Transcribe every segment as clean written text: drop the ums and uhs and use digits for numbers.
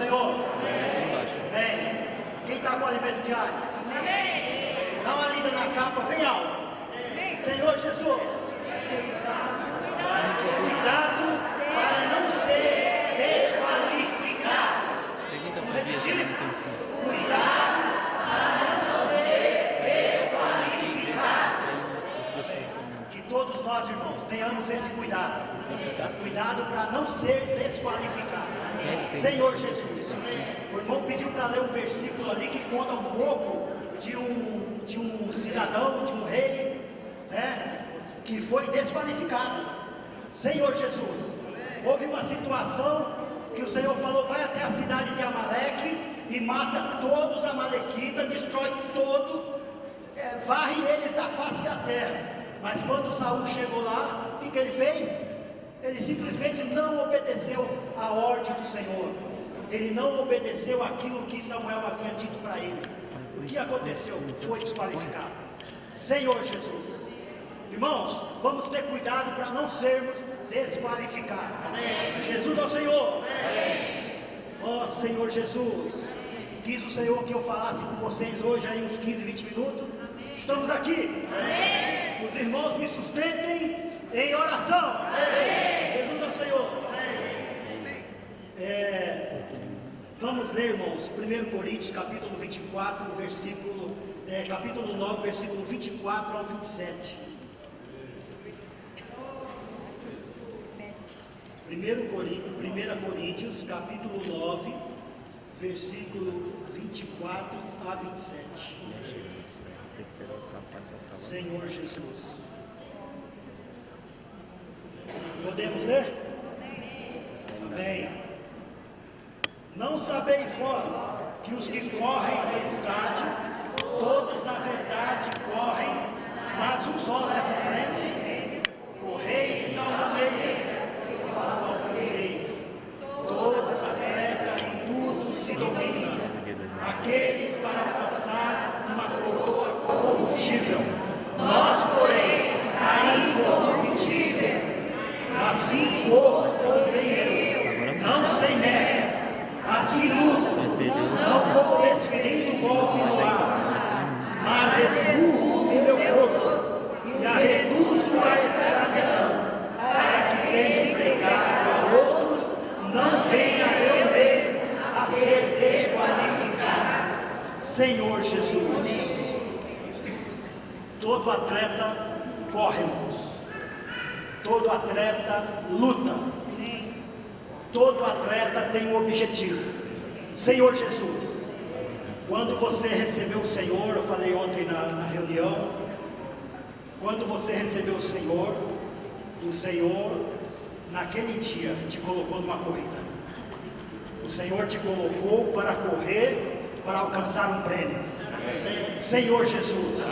Senhor? Amém. Quem está com alimento diário? Amém. Dá uma lida na capa bem alto. Senhor Jesus, cuidado para não ser desqualificado. Vamos repetir. Cuidado para não ser desqualificado. Que todos nós, irmãos, tenhamos esse cuidado. Cuidado para não ser desqualificado. Senhor Jesus, o irmão pediu para ler um versículo ali que conta um pouco de um cidadão, de um rei, né, que foi desqualificado. Senhor Jesus, houve uma situação que o Senhor falou: vai até a cidade de Amaleque e mata todos os amalequitas, destrói todo, varre eles da face da terra. Mas quando Saul chegou lá, o que ele fez? Ele simplesmente não obedeceu a ordem do Senhor. Ele não obedeceu aquilo que Samuel havia dito para ele. O que aconteceu? Foi desqualificado. Senhor Jesus, irmãos, vamos ter cuidado para não sermos desqualificados. Amém. Jesus é o Senhor. Ó Senhor Jesus, quis o Senhor que eu falasse com vocês hoje aí uns 15, 20 minutos. Estamos aqui. Amém. Os irmãos me sustentem em oração. Amém. Jesus é o Senhor. Vamos ler, irmãos, 1 Coríntios capítulo 24, capítulo 9, versículo 24 ao 27. 1 Coríntios capítulo 9, versículo 24 a 27. Senhor Jesus. Podemos ler? Amém. Não sabeis vós que os que correm no estádio, todos na verdade correm, mas um só leva o prêmio? Correi de tal maneira que não alcanceis. Todos atletas em tudo se dominam, aqueles para alcançar uma coroa corruptível, nós, porém, a incorruptível. Assim corro também eu, não sem meta. Assim luto, não como desferindo golpe no ar, mas esmurro o meu corpo e a reduzo à escravidão, para que, tendo pregado a outros, não venha eu mesmo a ser desqualificado. Senhor Jesus, todo atleta corre, todo atleta luta. Todo atleta tem um objetivo. Senhor Jesus, quando você recebeu o Senhor, eu falei ontem na reunião, quando você recebeu o Senhor naquele dia te colocou numa corrida. O Senhor te colocou para correr, para alcançar um prêmio. Senhor Jesus,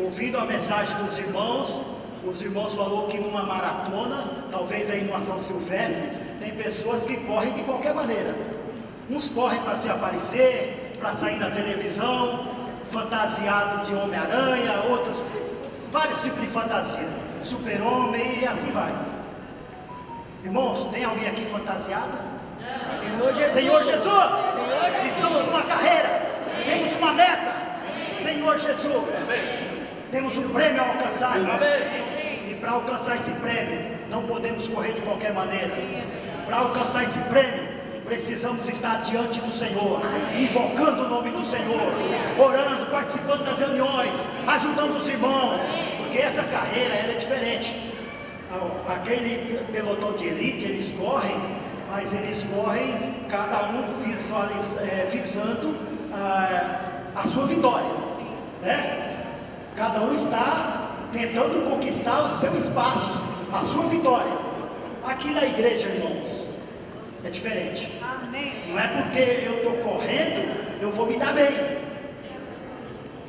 ouvindo a mensagem dos irmãos, os irmãos falaram que numa maratona, talvez aí numa São Silvestre, tem pessoas que correm de qualquer maneira. Uns correm para se aparecer, para sair na televisão, fantasiado de Homem-Aranha, outros, vários tipos de fantasia, super-homem e assim vai. Irmãos, tem alguém aqui fantasiado? Senhor Jesus, estamos numa carreira, temos uma meta. Senhor Jesus, temos um prêmio a alcançar. E para alcançar esse prêmio, não podemos correr de qualquer maneira. Para alcançar esse prêmio, precisamos estar diante do Senhor, invocando o nome do Senhor, orando, participando das reuniões, ajudando os irmãos, porque essa carreira ela é diferente. Aquele pelotão de elite, eles correm, mas eles correm cada um visando a sua vitória, né? Cada um está tentando conquistar o seu espaço, a sua vitória. Aqui na igreja, irmãos, é diferente. Amém. Não é porque eu estou correndo, eu vou me dar bem.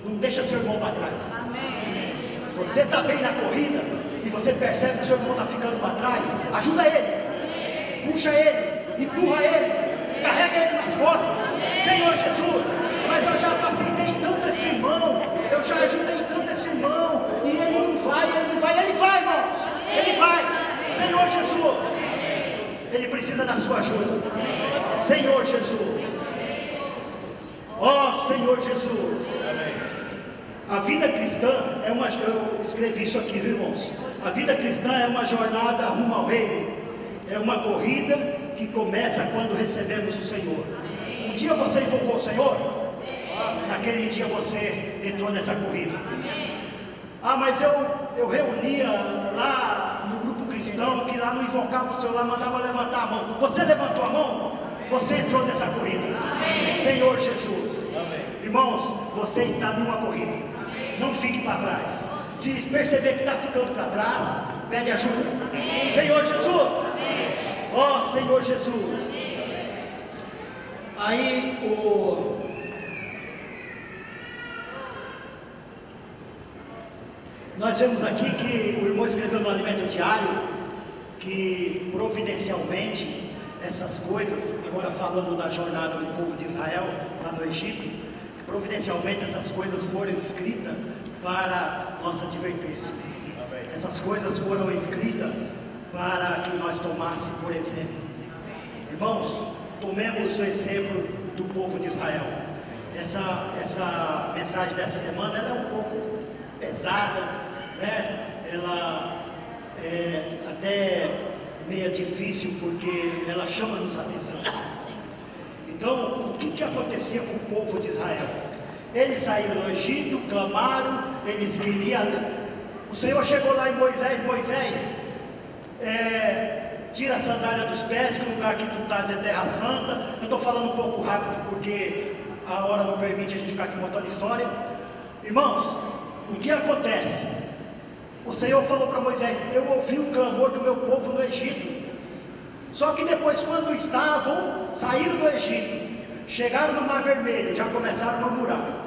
Não deixa seu irmão para trás. Amém. Se você está bem na corrida e você percebe que seu irmão está ficando para trás, ajuda ele, puxa ele, empurra ele, carrega ele nas costas. Senhor Jesus, mas eu já facilitei tanto esse irmão, eu já ajudei tanto esse irmão, e ele não vai, irmãos, ele vai. Senhor Jesus, ele precisa da sua ajuda. Senhor Jesus, ó Senhor Jesus, a vida cristã é uma, eu escrevi isso aqui, viu, irmãos? A vida cristã é uma jornada rumo ao reino, é uma corrida que começa quando recebemos o Senhor. Um dia você invocou o Senhor, naquele dia você entrou nessa corrida. Ah, mas eu reunia lá no grupo cristão, que lá não invocava o Senhor, lá mandava levantar a mão. Você levantou a mão, você entrou nessa corrida. Senhor Jesus, irmãos, você está numa corrida, não fique para trás. Se perceber que está ficando para trás, pede ajuda. Senhor Jesus, ó Senhor Jesus. Aí nós vemos aqui que o irmão escreveu no Alimento Diário que providencialmente essas coisas, agora falando da jornada do povo de Israel lá no Egito, providencialmente essas coisas foram escritas para nossa advertência. Essas coisas foram escritas para que nós tomássemos por exemplo. Irmãos, tomemos o exemplo do povo de Israel. Essa mensagem dessa semana ela é um pouco pesada, né? Ela é até meio difícil porque ela chama-nos a atenção. Então, o que acontecia com o povo de Israel? Eles saíram do Egito, clamaram, eles queriam. O Senhor chegou lá em Moisés, tira a sandália dos pés, que o lugar que tu estás é terra santa. Eu estou falando um pouco rápido porque a hora não permite a gente ficar aqui contando história. Irmãos, o que acontece? O Senhor falou para Moisés: eu ouvi o clamor do meu povo no Egito. Só que depois, quando saíram do Egito, chegaram no Mar Vermelho, já começaram a murmurar.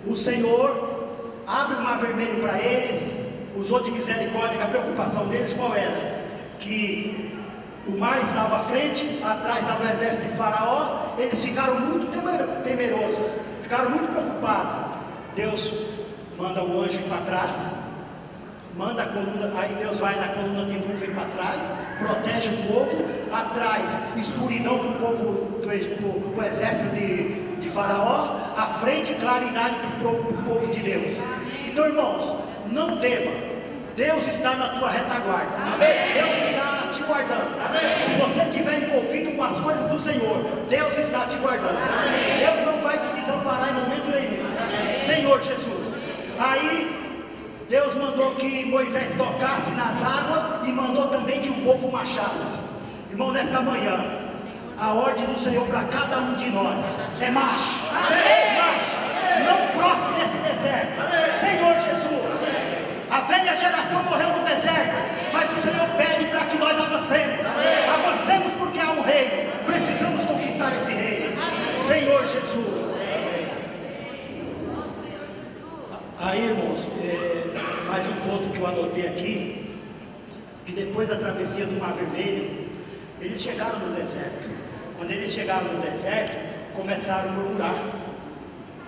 O Senhor abre o Mar Vermelho para eles, usou de misericórdia, que a preocupação deles qual era? Que o mar estava à frente, atrás estava o exército de Faraó. Eles ficaram muito temerosos, ficaram muito preocupados. Deus manda o anjo para trás, manda a coluna, aí Deus vai na coluna de nuvem para trás, protege o povo, atrás escuridão do povo, do exército de Faraó, à frente claridade para o povo de Deus. Então, irmãos, não tema, Deus está na tua retaguarda. Deus está te guardando. Se você estiver envolvido com as coisas do Senhor, Deus está te guardando. Deus não vai te desamparar em momento nenhum. Senhor Jesus. Aí Deus mandou que Moisés tocasse nas águas e mandou também que o povo marchasse. Irmão, nesta manhã, a ordem do Senhor para cada um de nós é marche. Marche. Não prostre nesse deserto. Senhor Jesus. A velha geração morreu no deserto, mas o Senhor pede para que nós avancemos. Avancemos porque há um reino. Precisamos conquistar esse reino. Senhor Jesus. Aí, irmãos, mais um ponto que eu anotei aqui, que depois da travessia do Mar Vermelho, eles chegaram no deserto. Quando eles chegaram no deserto, começaram a murmurar.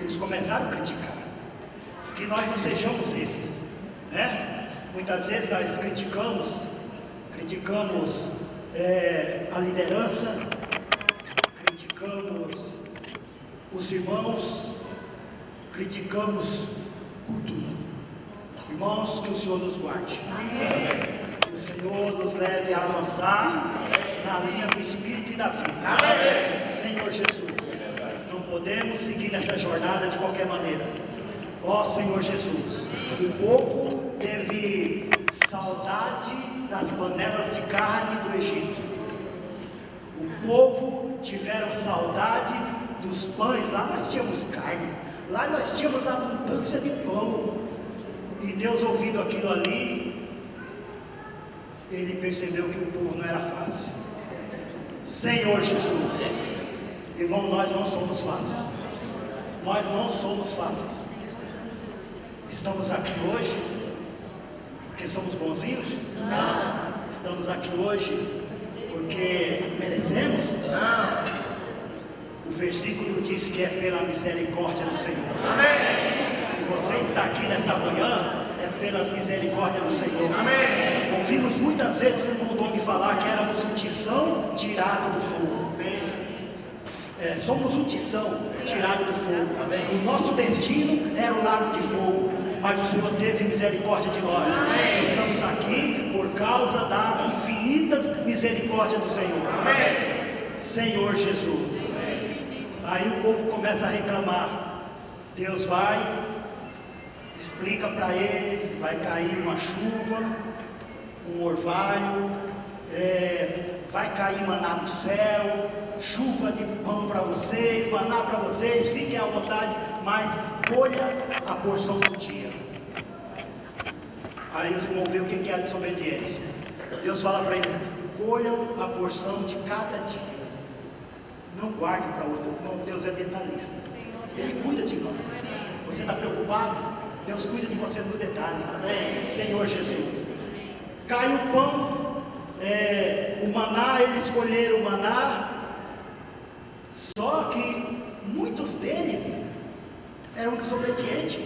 Eles começaram a criticar. Que nós não sejamos esses, né? Muitas vezes nós criticamos a liderança, criticamos os irmãos, criticamos por tudo. Irmãos, que o Senhor nos guarde. Que o Senhor nos leve a avançar na linha do Espírito e da vida. Senhor Jesus, não podemos seguir nessa jornada de qualquer maneira. Ó Senhor Jesus, o povo teve saudade das panelas de carne do Egito. O povo tiveram saudade dos pães. Lá nós tínhamos carne, lá nós tínhamos abundância de pão. E Deus, ouvindo aquilo ali, Ele percebeu que o povo não era fácil. Senhor Jesus, irmão, nós não somos fáceis. Nós não somos fáceis. Estamos aqui hoje porque somos bonzinhos? Não. Estamos aqui hoje porque merecemos? Não. O versículo diz que é pela misericórdia do Senhor. Amém. Se você está aqui nesta manhã, é pelas misericórdias do Senhor. Amém. Ouvimos muitas vezes o irmão Dong falar que éramos um tição tirado do fogo. Somos um tição tirado do fogo. Amém. O nosso destino era o lago de fogo, mas o Senhor teve misericórdia de nós. Amém. Estamos aqui por causa das infinitas misericórdias do Senhor. Amém. Senhor Jesus. Amém. Aí o povo começa a reclamar. Deus vai, explica para eles, vai cair uma chuva, um orvalho, vai cair maná do céu, chuva de pão para vocês, maná para vocês, fiquem à vontade, mas colha a porção do dia. Aí os irmãos veem o que é a desobediência. Deus fala para eles: colham a porção de cada dia, não guarde para outro. Não, Deus é detalhista, Ele cuida de nós. Você está preocupado? Deus cuida de você nos detalhes. Amém. Senhor Jesus. Cai o pão, o maná, eles escolheram o maná. Só que muitos deles eram desobedientes.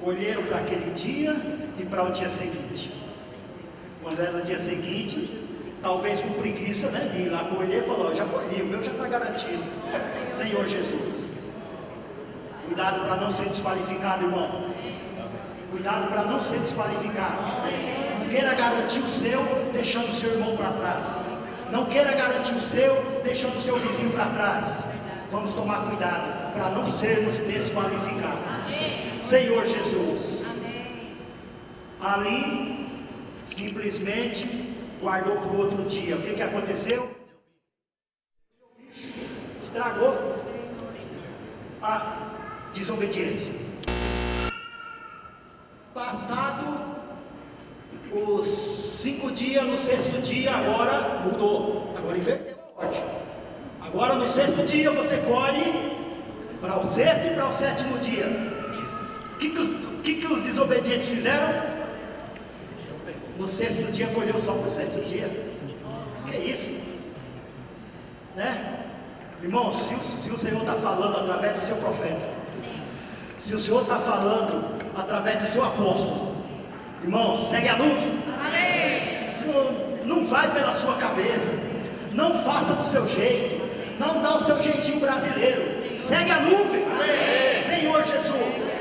Colheram para aquele dia e para o dia seguinte. Quando era no dia seguinte, talvez com preguiça, né, de ir lá colher, falou: já colhi, o meu já está garantido. Senhor Jesus. Cuidado para não ser desqualificado, irmão. Cuidado para não ser desqualificado. Não queira garantir o seu deixando o seu irmão para trás. Não queira garantir o seu deixando o seu vizinho para trás. Vamos tomar cuidado para não sermos desqualificados. Senhor Jesus. Ali simplesmente guardou para o outro dia. O que aconteceu? Estragou a desobediência. Passado os 5 dias, no 6º dia, agora mudou. Agora inverteu a ordem. Agora no 6º dia você colhe para o 6º e para o 7º dia. O que os desobedientes fizeram? No 6º dia colheu só para o 6º dia. Que é isso? Né? Irmão, se o Senhor está falando através do seu profeta, se o Senhor está falando através do seu apóstolo, irmão, segue a nuvem. Amém. Não vai pela sua cabeça, não faça do seu jeito, não dá o seu jeitinho brasileiro, segue a nuvem. Amém. Senhor Jesus.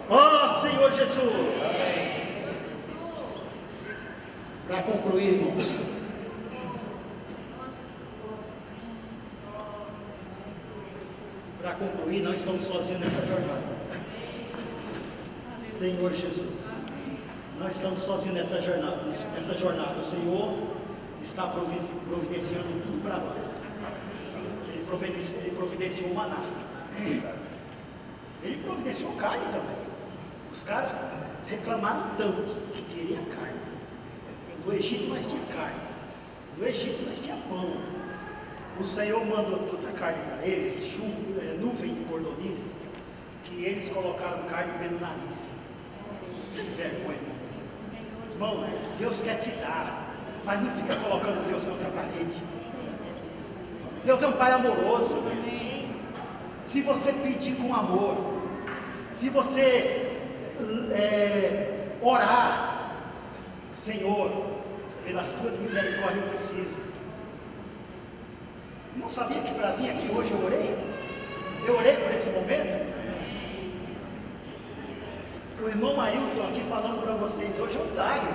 Oh, Senhor Jesus. Para concluir, irmãos, para concluir, nós estamos sozinhos nessa jornada. Senhor Jesus, nós estamos sozinhos nessa jornada. O Senhor está providenciando tudo para nós. Ele providenciou o maná. Ele providenciou carne também. Os caras reclamaram tanto que queriam carne. No Egito nós tinha carne. No Egito nós tinha pão. O Senhor mandou toda a carne para eles, nuvem de cordonice, que eles colocaram carne pelo nariz. Que vergonha. Irmão, Deus quer te dar, mas não fica colocando Deus contra a parede. Deus é um Pai amoroso. Se você pedir com amor, se você orar: Senhor, pelas tuas misericórdias eu preciso. Não sabia que para vir aqui hoje eu orei? Eu orei por esse momento. O irmão Ailton aqui falando para vocês hoje é um milagre.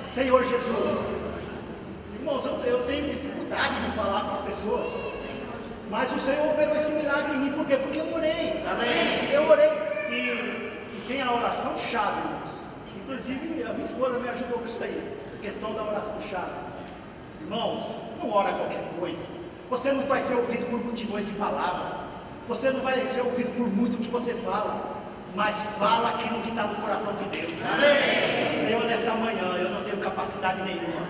Senhor Jesus. Irmãos, eu tenho dificuldade de falar com as pessoas, mas o Senhor operou esse milagre em mim. Por quê? Porque eu orei. Amém. Eu orei. E tem a oração chave, irmãos. Inclusive a minha esposa me ajudou com isso aí, a questão da oração chave. Irmãos, não ora qualquer coisa. Você não vai ser ouvido por multidões de palavras. Você não vai ser ouvido por muito que você fala. Mas fala aquilo que está no coração de Deus. Amém. Senhor, nesta manhã eu não tenho capacidade nenhuma,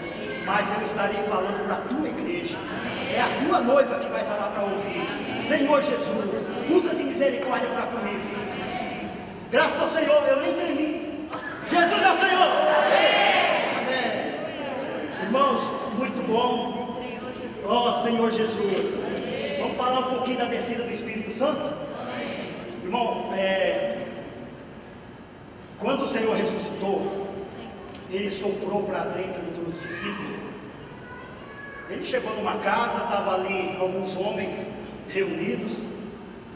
mas eu estarei falando para a tua igreja. É a tua noiva que vai estar lá para ouvir. Senhor Jesus, usa de misericórdia para comigo. Graças ao Senhor, eu nem tremi. Jesus é o Senhor. Amém. Irmãos, muito bom. Oh, Senhor Jesus. Vamos falar um pouquinho da descida do Espírito Santo? Irmão, Quando o Senhor ressuscitou, Ele soprou para dentro dos discípulos. Ele chegou numa casa, estava ali alguns homens reunidos,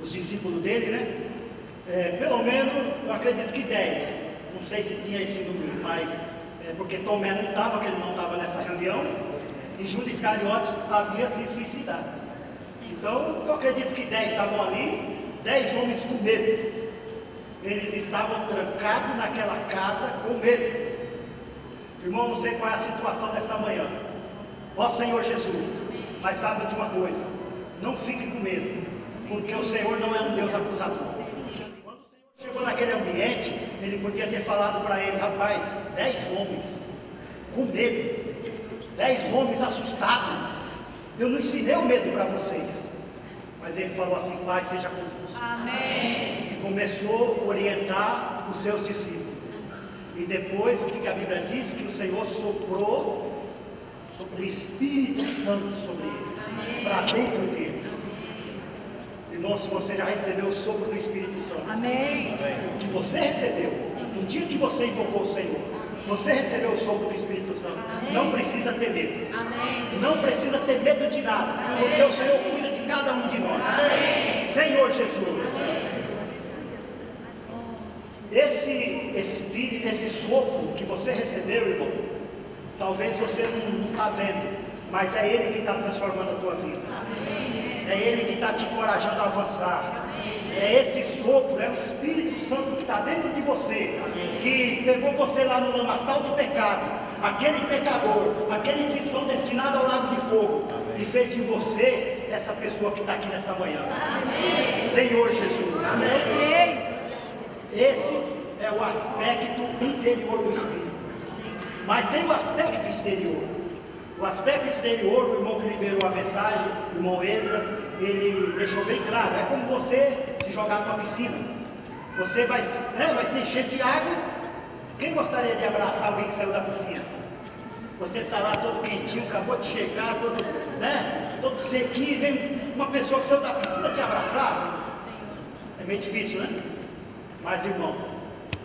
os discípulos dele, né? Pelo menos, eu acredito que 10. Não sei se tinha esse número, mas porque Tomé não estava, que ele não estava nessa reunião, e Judas Iscariotes havia se suicidado. Então, eu acredito que 10 estavam ali, 10 homens com medo. Eles estavam trancados naquela casa com medo. Irmão, não sei qual é a situação desta manhã. Ó Senhor Jesus, mas sabe de uma coisa, não fique com medo, porque o Senhor não é um Deus acusador. Quando o Senhor chegou naquele ambiente, Ele podia ter falado para eles: rapaz, 10 homens com medo, 10 homens assustados, eu não ensinei o medo para vocês. Mas Ele falou assim: Pai, seja convosco. Amém. E começou a orientar os seus discípulos. E depois, o que a Bíblia diz? Que o Senhor soprou o Espírito Santo sobre eles, para dentro deles. Irmão, se você já recebeu o sopro do Espírito Santo, amém, que você recebeu no dia que você invocou o Senhor, você recebeu o sopro do Espírito Santo, amém, não precisa ter medo, amém, não precisa ter medo de nada, amém, porque o Senhor cuida de cada um de nós, amém. Senhor Jesus, esse Espírito, esse sopro que você recebeu, irmão, talvez você não está vendo, mas é Ele que está transformando a tua vida. Amém. É Ele que está te encorajando a avançar. Amém. É esse sopro, é o Espírito Santo que está dentro de você, amém, que pegou você lá no lamaçal do pecado, aquele pecador, aquele tição destinado ao lago de fogo, amém, e fez de você essa pessoa que está aqui nesta manhã. Amém. Senhor Jesus. Amém. Esse é o aspecto interior do Espírito. Mas tem o aspecto exterior. O aspecto exterior, o irmão que liberou a mensagem, o irmão Ezra, ele deixou bem claro. É como você se jogar numa piscina. Você vai se encher de água. Quem gostaria de abraçar alguém que saiu da piscina? Você está lá todo quentinho, acabou de chegar, todo sequinho, e vem uma pessoa que saiu da piscina te abraçar. É meio difícil, né? Mas, irmão,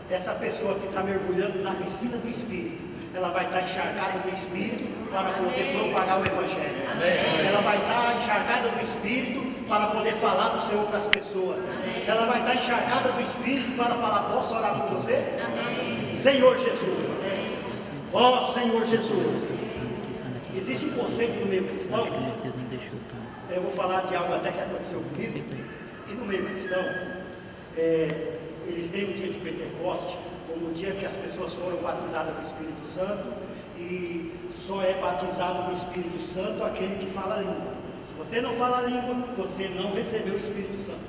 essa pessoa que está mergulhando na piscina do Espírito, ela vai estar encharcada do Espírito para poder propagar o Evangelho. Amém. Ela vai estar encharcada do Espírito para poder falar do Senhor para as pessoas. Amém. Ela vai estar encharcada do Espírito para falar: posso orar por você? Amém. Senhor Jesus. Ó Senhor Jesus. Existe um conceito no meio cristão. Eu vou falar de algo até que aconteceu comigo. E no meio cristão, eles têm o dia de Pentecoste como o dia que as pessoas foram batizadas no Espírito Santo, e só é batizado no Espírito Santo aquele que fala a língua. Se você não fala a língua, você não recebeu o Espírito Santo.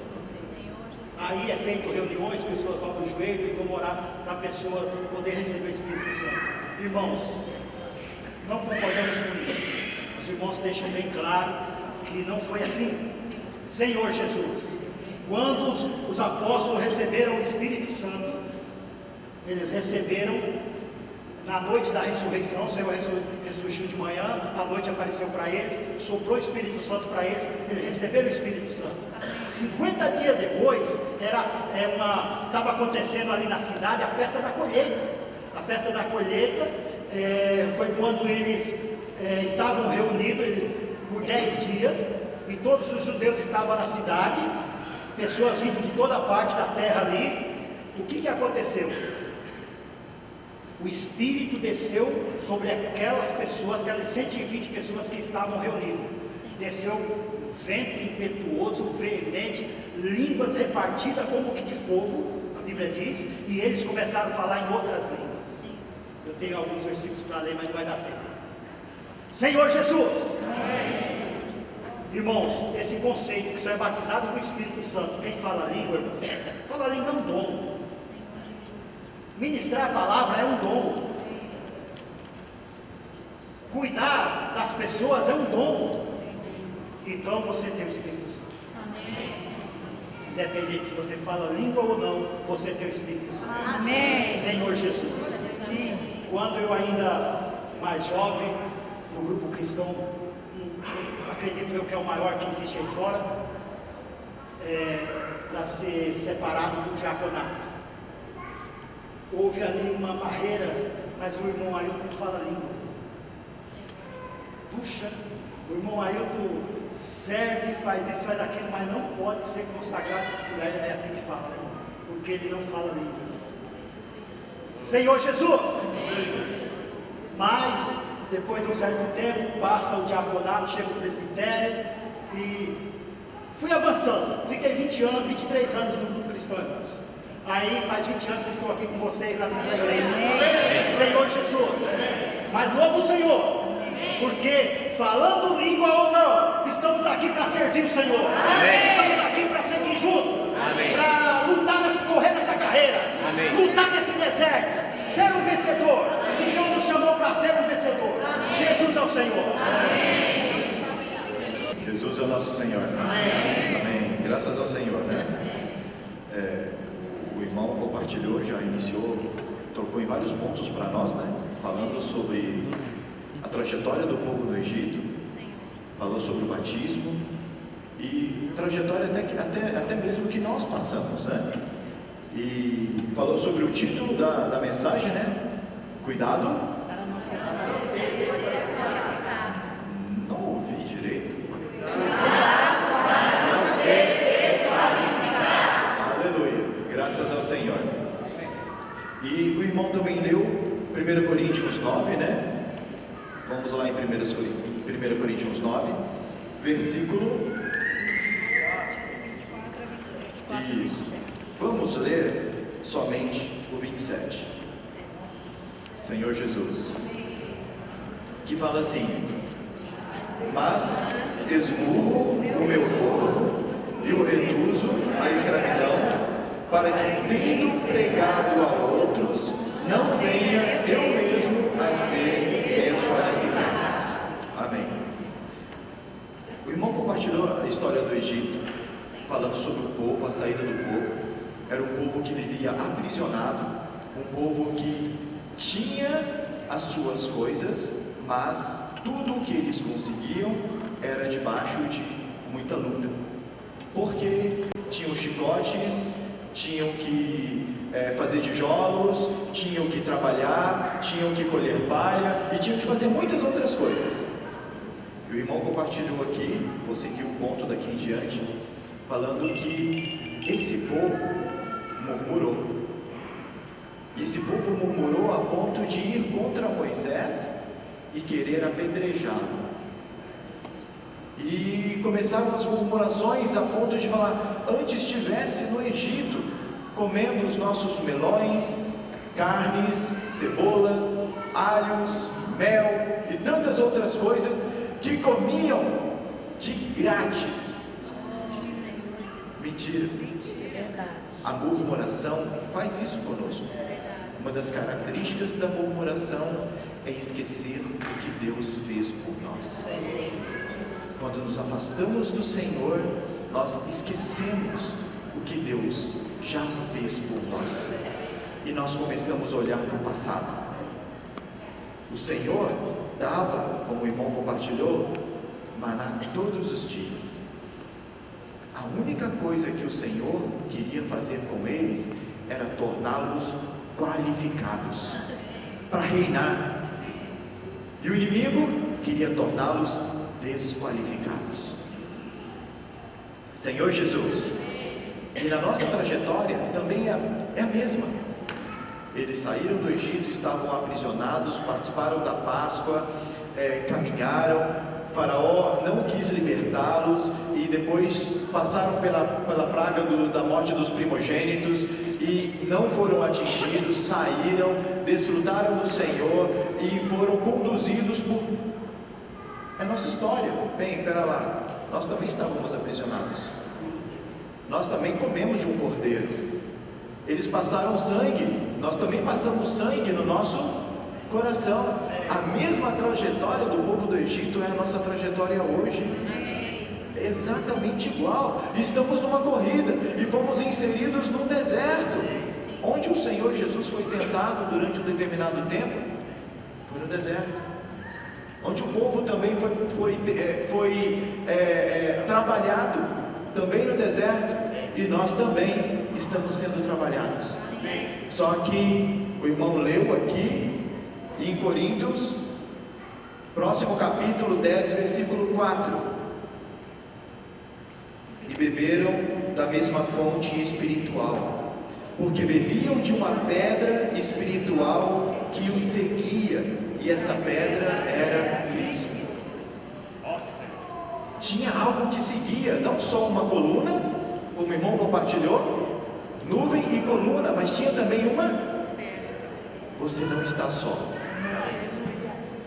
Aí é feito reuniões, pessoas dobram o joelho e vão orar para a pessoa poder receber o Espírito Santo. Irmãos, não concordamos com isso. Os irmãos deixam bem claro que não foi assim. Senhor Jesus, quando os apóstolos receberam o Espírito Santo, eles receberam na noite da ressurreição. O Senhor ressurgiu de manhã, à noite apareceu para eles, soprou o Espírito Santo para eles, eles receberam o Espírito Santo. 50 dias depois, estava acontecendo ali na cidade a festa da colheita. A festa da colheita foi quando eles estavam reunidos por 10 dias, e todos os judeus estavam na cidade, pessoas vindo de toda parte da terra ali. O que aconteceu? O Espírito desceu sobre aquelas pessoas, aquelas 120 pessoas que estavam reunidas. Desceu um vento impetuoso, veemente, línguas repartidas como que de fogo, a Bíblia diz, e eles começaram a falar em outras línguas. Eu tenho alguns versículos para ler, mas não vai dar tempo. Senhor Jesus! Amém. Irmãos, esse conceito que só é batizado com o Espírito Santo, quem fala a língua, fala a língua é um dom. Ministrar a palavra é um dom. Cuidar das pessoas é um dom. Então você tem o Espírito Santo. Amém. Independente se você fala língua ou não, você tem o Espírito Santo. Amém. Senhor Jesus. Sim. Quando eu ainda mais jovem, no grupo cristão, acredito eu que é o maior que existe aí fora, para ser separado do diaconato. houve ali uma barreira, mas o irmão Ailton fala línguas. Puxa, o irmão Ailton serve, faz isso, faz aquilo, mas não pode ser consagrado, é assim que fala, porque ele não fala línguas. Senhor Jesus! Mas, depois de um certo tempo, passa o diaconato, chega o presbitério, e fui avançando, fiquei 20 anos, 23 anos no grupo cristão. Aí faz 20 anos que estou aqui com vocês na frente da igreja. Senhor Jesus, mas louvo o Senhor, porque falando língua ou não, estamos aqui para servir o Senhor. Estamos aqui para seguir juntos, para lutar, correr nessa carreira, lutar nesse deserto, ser um vencedor. O Senhor nos chamou para ser um vencedor. Jesus é o Senhor. Jesus é o nosso Senhor. Amém. Graças ao Senhor, né? O irmão compartilhou, já iniciou, tocou em vários pontos para nós, né? Falando sobre a trajetória do povo do Egito, falou sobre o batismo e trajetória até mesmo que nós passamos, né? E falou sobre o título da mensagem, né? Cuidado. Não ouvi direito. Aleluia. Graças ao Senhor. E o irmão também leu 1 Coríntios 9, né? Vamos lá em 1 Coríntios 9, versículo. Isso. Vamos ler somente o 27. Senhor Jesus, que fala assim: mas esmurro o meu corpo e o reduzo à escravidão, para que, tendo pregado a outros, não venha eu mesmo a ser desqualificado. Amém. O irmão compartilhou a história do Egito, falando sobre o povo, a saída do povo. Era um povo que vivia aprisionado, um povo que tinha as suas coisas, mas tudo o que eles conseguiam era debaixo de muita luta, porque tinham chicotes, tinham que fazer tijolos, tinham que trabalhar, tinham que colher palha e tinham que fazer muitas outras coisas. E o irmão compartilhou aqui, vou seguir o ponto daqui em diante, falando que esse povo murmurou. E esse povo murmurou a ponto de ir contra Moisés e querer apedrejá-lo. E começaram as murmurações a ponto de falar: antes estivesse no Egito, comendo os nossos melões, carnes, cebolas, alhos, mel e tantas outras coisas que comiam de grátis. Mentira. A murmuração faz isso conosco. Uma das características da murmuração é esquecer o que Deus fez por nós. Quando nos afastamos do Senhor, nós esquecemos o que Deus já fez por nós e nós começamos a olhar para o passado. O Senhor dava, como o irmão compartilhou, maná todos os dias. A única coisa que o Senhor queria fazer com eles era torná-los qualificados para reinar, e o inimigo queria torná-los desqualificados. Senhor Jesus, e na nossa trajetória também é a mesma. Eles saíram do Egito, estavam aprisionados, participaram da Páscoa, caminharam. Faraó não quis libertá-los e depois passaram pela praga da morte dos primogênitos e não foram atingidos, saíram, desfrutaram do Senhor e foram conduzidos por... É nossa história. Bem, espera lá, nós também estávamos aprisionados, nós também comemos de um cordeiro, eles passaram sangue, nós também passamos sangue no nosso coração. A mesma trajetória do povo do Egito é a nossa trajetória hoje, exatamente igual. Estamos numa corrida e fomos inseridos num deserto, onde o Senhor Jesus foi tentado durante um determinado tempo. Foi no deserto, onde o povo também foi trabalhado, também no deserto, e nós também estamos sendo trabalhados. Só que o irmão leu aqui em Coríntios, próximo capítulo 10, versículo 4: e beberam da mesma fonte espiritual, porque bebiam de uma pedra espiritual que os seguia, e essa pedra era Cristo. Tinha algo que seguia, não só uma coluna, como o irmão compartilhou, nuvem e coluna, mas tinha também uma. Você não está só.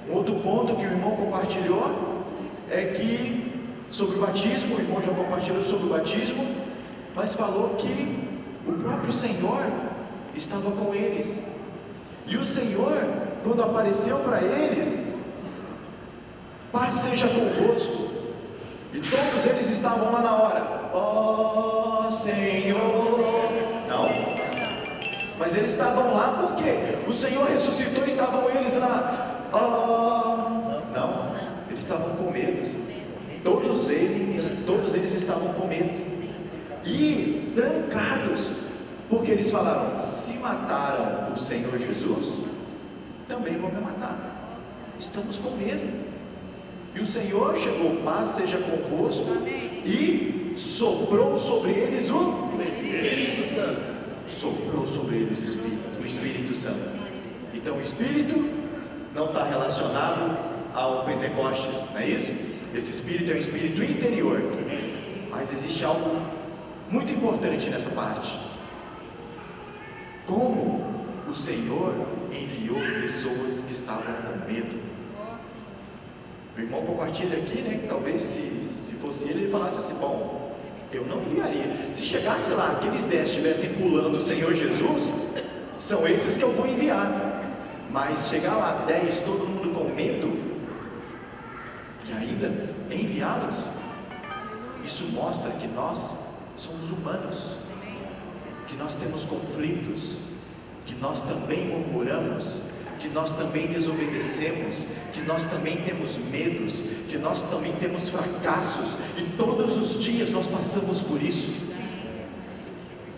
Outro ponto que o irmão compartilhou é que sobre o batismo, o irmão já compartilhou sobre o batismo, mas falou que o próprio Senhor estava com eles. E o Senhor, quando apareceu para eles, paz seja convosco. E todos eles estavam lá na hora, ó Senhor. Não, mas eles estavam lá porque o Senhor ressuscitou e estavam eles lá, ó. Não, eles estavam com medo. Todos eles estavam com medo e trancados, porque eles falaram: se mataram o Senhor Jesus, também vão me matar. Estamos com medo. E o Senhor chegou, paz seja convosco, e soprou sobre eles o Espírito Santo. Soprou sobre eles o Espírito Santo. Então o Espírito não está relacionado ao Pentecostes, não é isso? Esse Espírito é um Espírito interior. Mas existe algo muito importante nessa parte. Como o Senhor enviou pessoas que estavam com medo. O irmão compartilha aqui, né, que talvez se fosse ele falasse assim: bom, eu não enviaria. Se chegasse lá, aqueles 10 estivessem pulando o Senhor Jesus, são esses que eu vou enviar. Mas chegar lá 10, todo mundo com medo, e ainda enviá-los, isso mostra que nós somos humanos, que nós temos conflitos, que nós também murmuramos, que nós também desobedecemos, que nós também temos medos, que nós também temos fracassos, e todos os dias nós passamos por isso.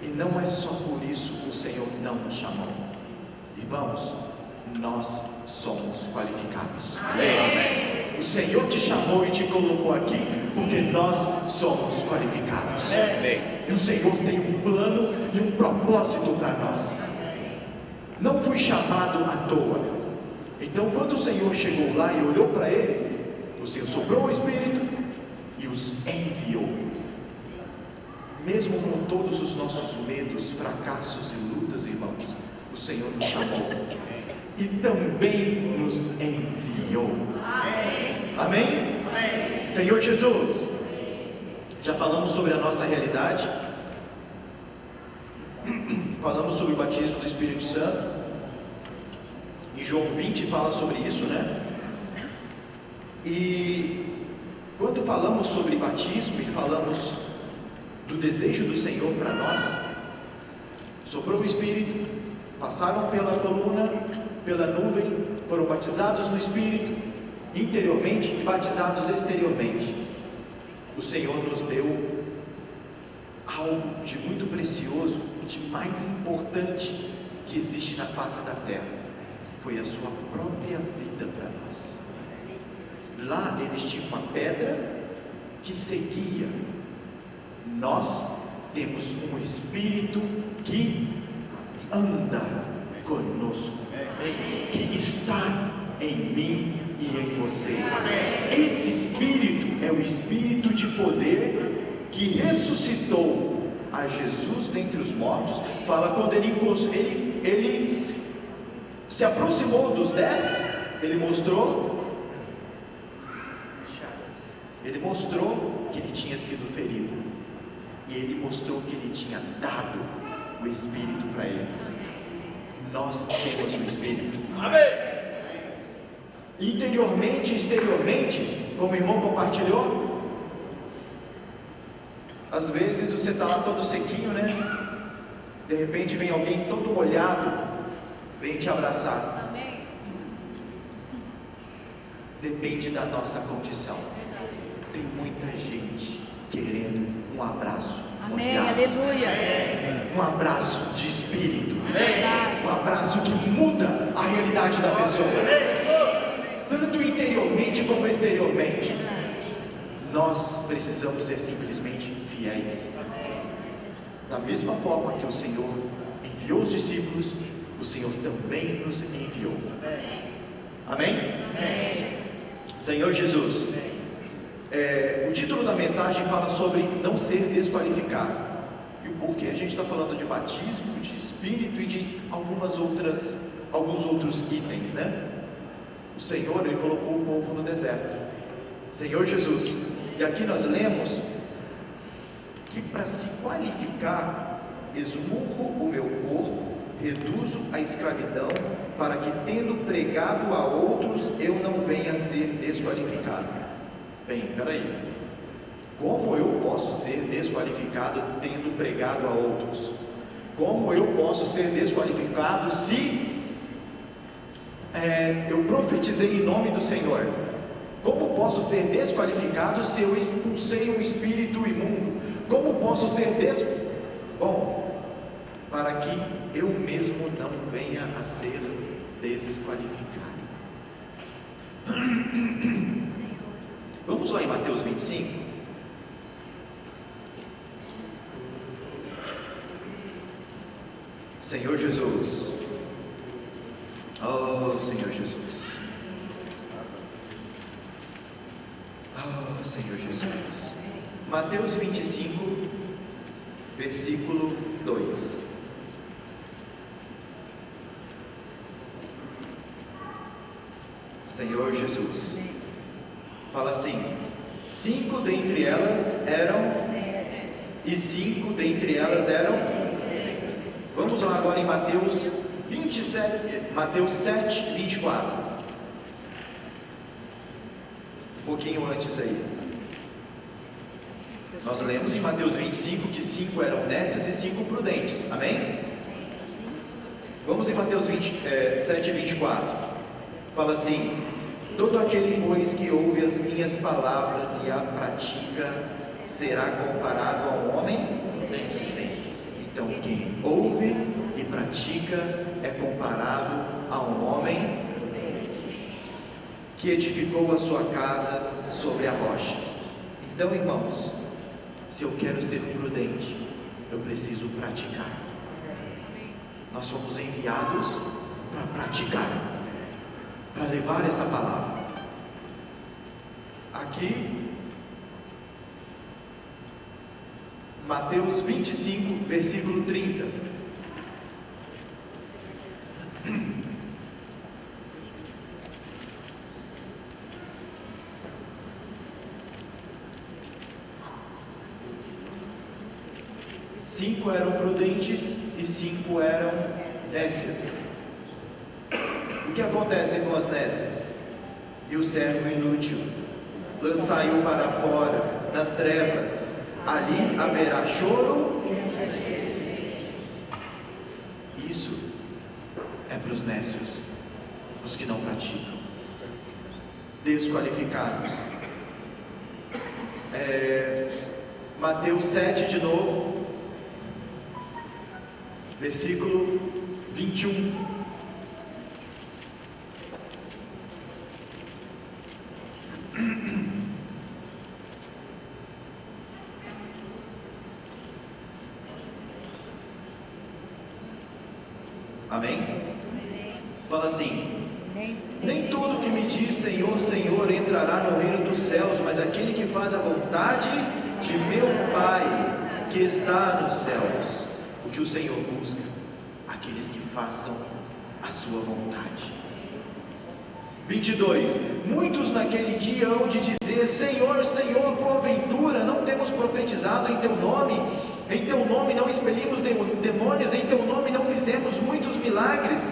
E não é só por isso que o Senhor não nos chamou. Irmãos, nós somos qualificados. Amém. O Senhor te chamou e te colocou aqui porque nós somos qualificados. Amém. E o Senhor tem um plano e um propósito para nós. Não fui chamado à toa. Então quando o Senhor chegou lá e olhou para eles, o Senhor soprou o Espírito e os enviou. Mesmo com todos os nossos medos, fracassos e lutas, irmãos, o Senhor nos chamou e também nos enviou. Amém? Amém? Senhor Jesus, já falamos sobre a nossa realidade, falamos sobre o batismo do Espírito Santo. Em João 20 fala sobre isso, né? E quando falamos sobre batismo e falamos do desejo do Senhor para nós, soprou o Espírito, passaram pela coluna, pela nuvem, foram batizados no Espírito interiormente e batizados exteriormente. O Senhor nos deu algo de muito precioso, de mais importante que existe na face da terra. Foi a sua própria vida para nós. Lá eles tinham uma pedra que seguia. Nós temos um Espírito que anda conosco, que está em mim e em você. Esse Espírito é o Espírito de poder que ressuscitou a Jesus dentre os mortos. Fala quando ele se aproximou dos 10, ele mostrou que ele tinha sido ferido, e ele mostrou que ele tinha dado o Espírito para eles. Nós temos o Espírito. Amém. Interiormente e exteriormente, como o irmão compartilhou, às vezes você está lá todo sequinho, né? De repente vem alguém todo molhado, vem te abraçar. Amém. Depende da nossa condição. Tem muita gente querendo um abraço, Amém, molhado. aleluia. Um abraço de espírito. Verdade. Um abraço que muda a realidade da pessoa, tanto interiormente como exteriormente. Nós precisamos ser simplesmente fiéis. Da mesma forma que o Senhor enviou os discípulos, o Senhor também nos enviou. Amém? Senhor Jesus, o título da mensagem fala sobre não ser desqualificado. E o porquê a gente está falando de batismo, de espírito e de alguns outros itens, né? O Senhor, Ele colocou o povo no deserto. Senhor Jesus, e aqui nós lemos que para se qualificar, esmurro o meu corpo, reduzo a escravidão, para que tendo pregado a outros, eu não venha a ser desqualificado. Bem, peraí, como eu posso ser desqualificado tendo pregado a outros? Como eu posso ser desqualificado se eu profetizei em nome do Senhor? Como posso ser desqualificado se eu expulsei um espírito imundo? Como posso ser Bom, para que eu mesmo não venha a ser desqualificado. Vamos lá em Mateus 25. Senhor Jesus. Oh, Senhor Jesus. Oh, Senhor Jesus. Mateus 25, versículo 2. Senhor Jesus. Fala assim: 5 dentre elas eram, e 5 dentre elas eram. Vamos lá agora em Mateus 7, 24. Um pouquinho antes aí. Nós lemos em Mateus 25 que 5 eram nécias e 5 prudentes. Amém? Vamos em Mateus 7, 24. Fala assim: todo aquele, pois, que ouve as minhas palavras e a pratica, será comparado a um homem. Então, quem ouve e pratica é comparado a um homem que edificou a sua casa sobre a rocha. Então, irmãos, se eu quero ser prudente, eu preciso praticar. Nós fomos enviados para praticar, para levar essa palavra. Aqui, Mateus 25, versículo 30. Cinco eram prudentes e 5 eram nécias. O que acontece com as nécias? E o servo inútil, lançai-o para fora das trevas, ali haverá choro. Isso é para os nécios, os que não praticam, desqualificados. Mateus 7 de novo, versículo 21. Amém? Fala assim: nem todo que me diz Senhor, Senhor entrará no reino dos céus, mas aquele que faz a vontade de meu Pai que está nos céus. O que o Senhor busca? Aqueles que façam a sua vontade. 22. Muitos naquele dia hão de dizer: Senhor, Senhor, porventura não temos profetizado em teu nome? Em teu nome não expelimos demônios? Em teu nome não fizemos muitos milagres?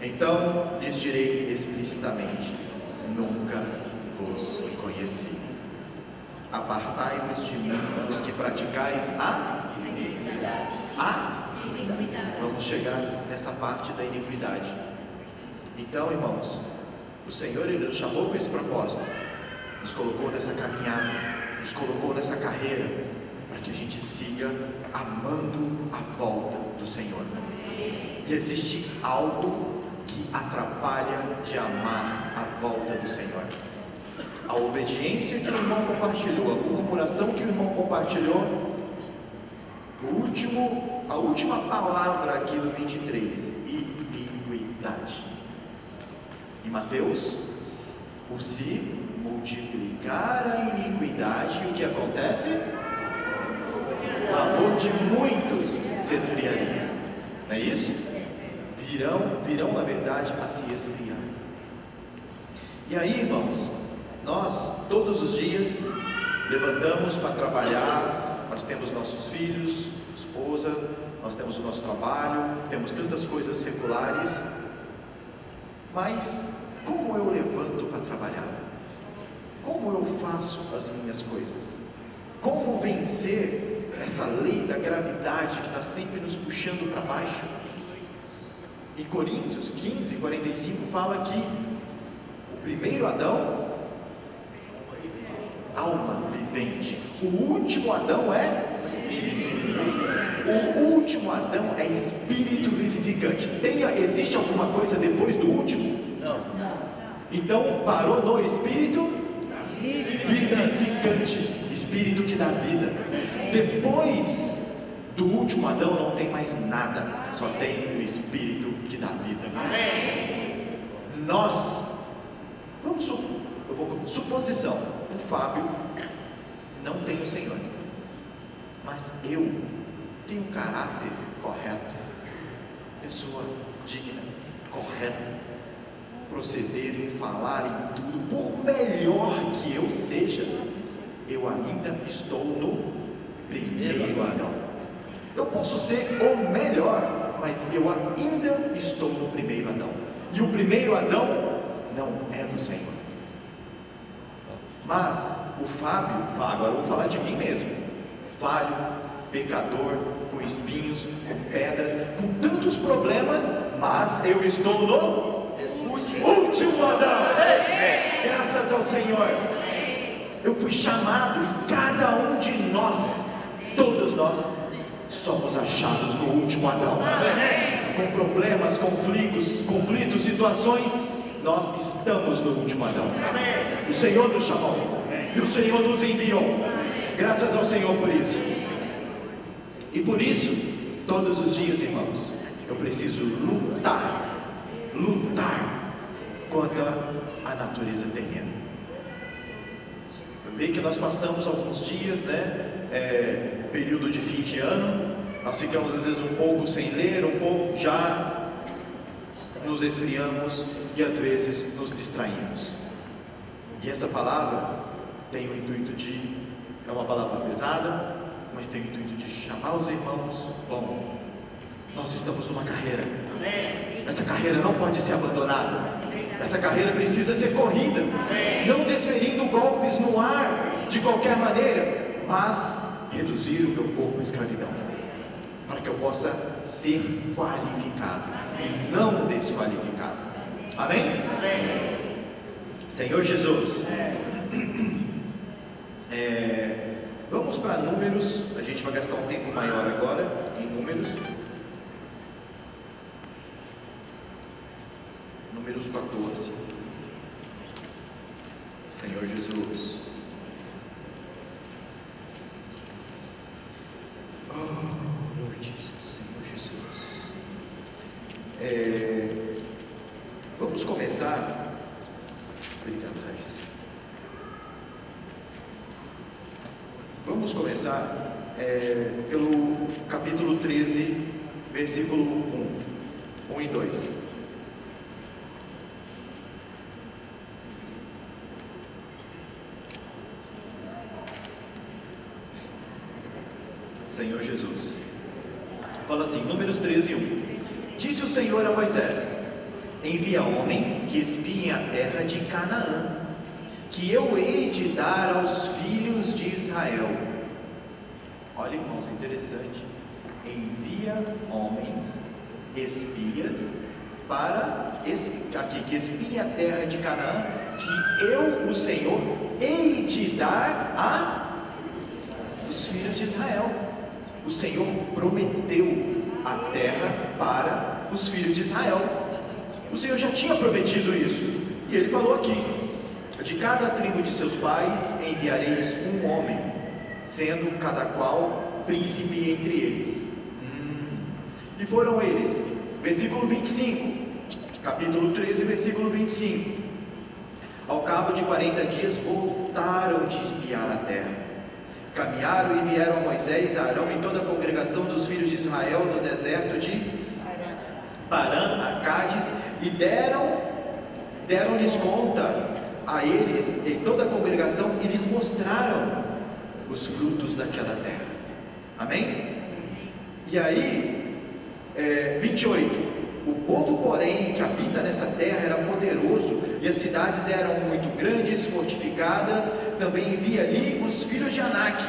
Então lhes direi explicitamente: nunca vos conheci. Apartai-vos de mim, os que praticais a iniquidade. Vamos chegar nessa parte da iniquidade. Então, irmãos, o Senhor, Ele nos chamou com esse propósito, nos colocou nessa caminhada, nos colocou nessa carreira, para que a gente siga amando a volta do Senhor. E existe algo que atrapalha de amar a volta do Senhor. A obediência que o irmão compartilhou, a murmuração que o irmão compartilhou, a última palavra aqui do 23, iniquidade. Em Mateus, por se multiplicar a iniquidade, o que acontece? O amor de muitos se esfriaria. Não é isso? Virão na verdade a se esfriar. E aí, irmãos, nós todos os dias levantamos para trabalhar, nós temos nossos filhos, esposa, nós temos o nosso trabalho, temos tantas coisas seculares, mas como eu levanto para trabalhar? Como eu faço as minhas coisas? Como vencer essa lei da gravidade que está sempre nos puxando para baixo? Em Coríntios 15, 45 fala que o primeiro Adão, alma vivente, o último Adão é espírito vivificante. Existe alguma coisa depois do último? Não. Então parou no espírito vivificante, espírito que dá vida. Depois do último Adão não tem mais nada, só tem o espírito que dá vida. Nós vamos suposição, o Fábio não tem o Senhor, mas eu tenho um caráter correto, pessoa digna, correta, proceder em falar em tudo, por melhor que eu seja, eu ainda estou no primeiro Adão. Eu posso ser o melhor, mas eu ainda estou no primeiro Adão. E o primeiro Adão não é do Senhor. Mas o Fábio, agora eu vou falar de mim mesmo, falho, pecador, com espinhos, com pedras, com tantos problemas, mas eu estou no último Adão. Graças ao Senhor. Eu fui chamado, e cada um de nós, todos nós, somos achados no último Adão. Com problemas, conflitos, situações, nós estamos no último Adão. O Senhor nos chamou e o Senhor nos enviou. Graças ao Senhor por isso. E por isso, todos os dias, irmãos, eu preciso lutar contra a natureza terrena. Eu vejo que nós passamos alguns dias, período de fim de ano, nós ficamos às vezes um pouco sem ler, um pouco já nos esfriamos e às vezes nos distraímos. E essa palavra tem o intuito é uma palavra pesada, mas tem o intuito de chamar os irmãos. Bom, nós estamos numa carreira, essa carreira não pode ser abandonada, essa carreira precisa ser corrida, não desferindo golpes no ar de qualquer maneira, mas reduzir o meu corpo à escravidão, para que eu possa ser qualificado e não desqualificado. Amém? Senhor Jesus, vamos para Números. A gente vai gastar um tempo maior agora em Números. Números 14. Senhor Jesus. Lord Jesus, Senhor Jesus. Vamos começar. Obrigado, Regis. Vamos começar pelo capítulo 13, versículo 1 e 2. Senhor Jesus. Fala assim, Números 13, 1. Disse o Senhor a Moisés: envia homens que espiem a terra de Canaã, que eu hei de dar aos filhos de Israel. Olha, irmãos, interessante. Envia homens, espias, que espiem a terra de Canaã, que eu, o Senhor, hei de dar a os filhos de Israel. O Senhor prometeu a terra para os filhos de Israel. O Senhor já tinha prometido isso. E ele falou aqui: de cada tribo de seus pais enviareis um homem, sendo cada qual príncipe entre eles. E foram eles, versículo 25, capítulo 13, versículo 25. Ao cabo de 40 dias voltaram de espiar a terra. Caminharam e vieram a Moisés, a Arão e toda a congregação dos filhos de Israel no deserto de Parã, a Cádiz, e deram-lhes conta a eles e toda a congregação, e lhes mostraram os frutos daquela terra. Amém? E aí, 28. O povo, porém, que habita nessa terra era poderoso, e as cidades eram muito grandes, fortificadas. Também via ali os filhos de Anak.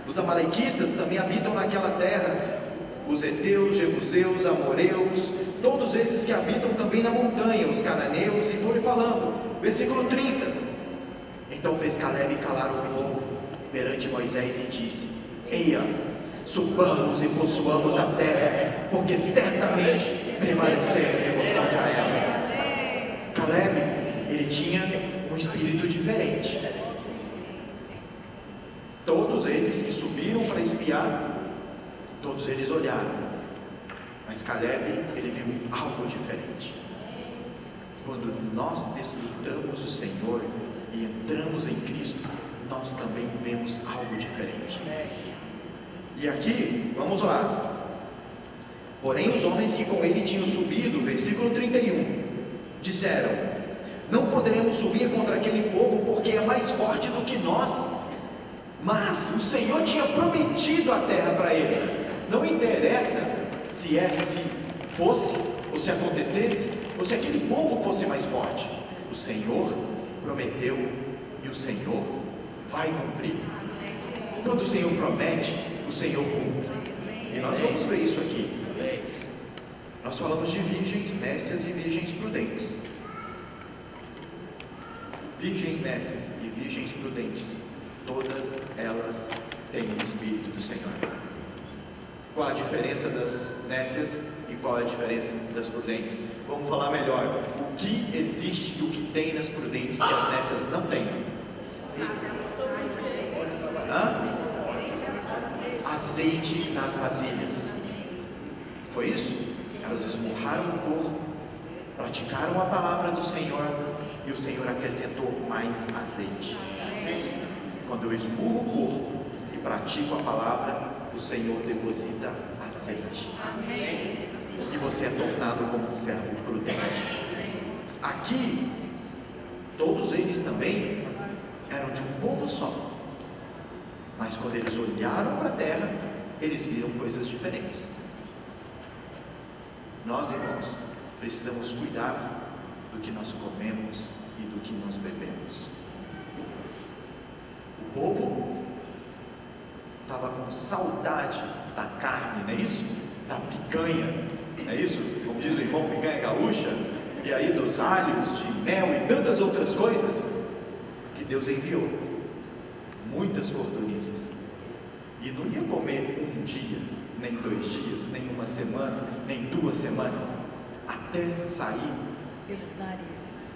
Os amalequitas também habitam naquela terra. Os heteus, jebuseus, amoreus, todos esses que habitam também na montanha, os cananeus, e foi falando. Versículo 30. Então fez Caleb calar o povo perante Moisés e disse: eia, subamos e possuamos a terra, porque certamente prevaleceremos contra ela. Caleb, ele tinha um espírito diferente. Todos eles que subiram para espiar, todos eles olharam, mas Caleb, ele viu algo diferente. Quando nós desfrutamos o Senhor e entramos em Cristo, nós também vemos algo diferente. E aqui, vamos lá. Porém os homens que com ele tinham subido, versículo 31, disseram: não poderemos subir contra aquele povo, porque é mais forte do que nós. Mas o Senhor tinha prometido a terra para eles. Não interessa se fosse, ou se acontecesse, ou se aquele povo fosse mais forte. O Senhor prometeu e o Senhor vai cumprir. Quando o Senhor promete, o Senhor cumpre. E nós vamos ver isso aqui. Nós falamos de virgens nécias e virgens prudentes. Virgens nécias e virgens prudentes, todas elas têm o Espírito do Senhor. Qual a diferença das nécias e qual é a diferença das prudentes? Vamos falar melhor. O que existe e o que tem nas prudentes que as nécias não têm? Azeite nas vasilhas. Foi isso? Elas esmurraram o corpo, praticaram a palavra do Senhor, e o Senhor acrescentou mais azeite. Quando eu esmurro o corpo e pratico a palavra, o Senhor deposita azeite. E você é tornado como um servo prudente. Aqui, todos eles também eram de um povo só. Mas quando eles olharam para a terra, eles viram coisas diferentes. Nós, irmãos, precisamos cuidar do que nós comemos e do que nós bebemos. O povo estava com saudade da carne, não é isso? Da picanha, não é isso? Como diz o irmão, picanha gaúcha, e aí dos alhos, de mel e tantas outras coisas que Deus enviou. Muitas gorduriças. E não ia comer um dia, nem 2 dias, nem uma semana, nem 2 semanas, até sair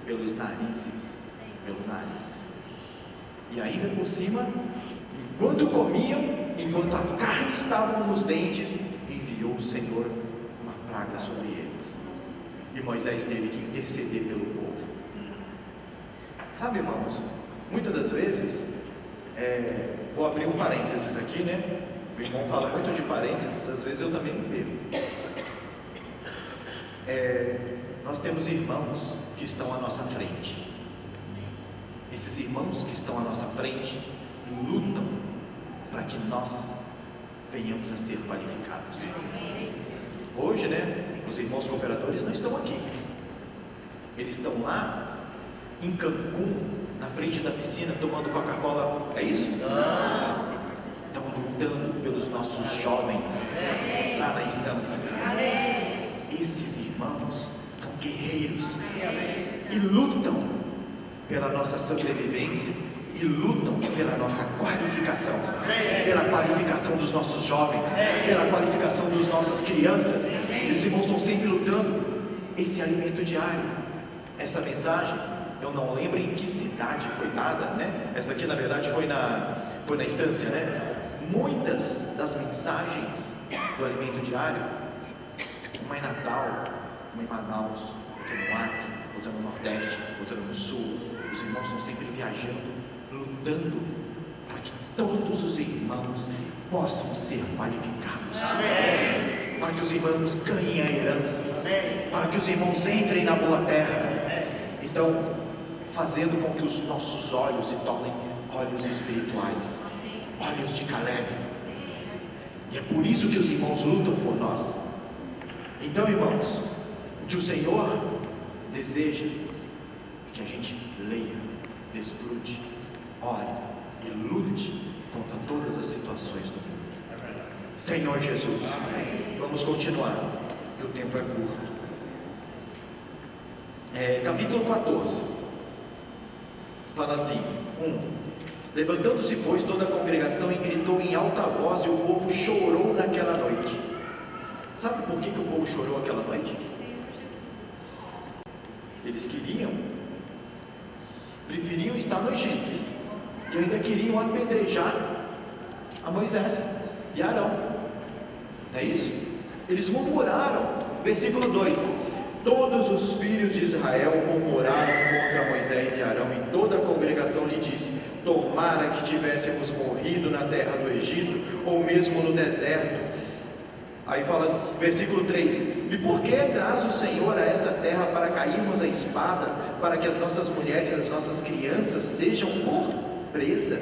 pelos narizes, pelo nariz. E ainda por cima, enquanto comiam, enquanto a carne estava nos dentes, enviou o Senhor uma praga sobre eles. E Moisés teve que interceder pelo povo. Sabe, irmãos, muitas das vezes, vou abrir um parênteses aqui, né? O irmão fala muito de parênteses, às vezes eu também me perco. Nós temos irmãos que estão à nossa frente. Esses irmãos que estão à nossa frente lutam para que nós venhamos a ser qualificados. Hoje, né, os irmãos cooperadores não estão aqui. Eles estão lá em Cancún, na frente da piscina, tomando Coca-Cola. É isso? Não. Estão lutando pelos nossos jovens lá na instância. Esses irmãos são guerreiros e lutam pela nossa sobrevivência e que lutam pela nossa qualificação, pela qualificação dos nossos jovens, pela qualificação das nossas crianças. Esses irmãos estão sempre lutando. Esse alimento diário, essa mensagem, eu não lembro em que cidade foi dada, né? Essa aqui na verdade foi na estância, né? Muitas das mensagens do alimento diário, uma em Natal, uma em Manaus, outra no Acre, outra no Nordeste, outra no Sul. Os irmãos estão sempre viajando, lutando para que todos os irmãos possam ser qualificados. Amém. Para que os irmãos ganhem a herança. Amém. Para que os irmãos entrem na boa terra. Então, fazendo com que os nossos olhos se tornem olhos espirituais, olhos de Caleb. E é por isso que os irmãos lutam por nós. Então, irmãos, o que o Senhor deseja é que a gente leia, desfrute, ore e lute contra todas as situações do mundo. Senhor Jesus, vamos continuar, que o tempo é curto. Capítulo 14 fala assim: 1. Levantando-se, pois, toda a congregação e gritou em alta voz, e o povo chorou naquela noite. Sabe por que o povo chorou aquela noite? Eles preferiam estar no Egito, e ainda queriam apedrejar a Moisés e Arão. É isso? Eles murmuraram. Versículo 2: todos os filhos de Israel murmuraram contra Moisés e Arão, e toda a congregação lhe disse: tomara que tivéssemos morrido na terra do Egito, ou mesmo no deserto. Aí fala, versículo 3: e por que traz o Senhor a essa terra para cairmos a espada, para que as nossas mulheres, as nossas crianças sejam por presa?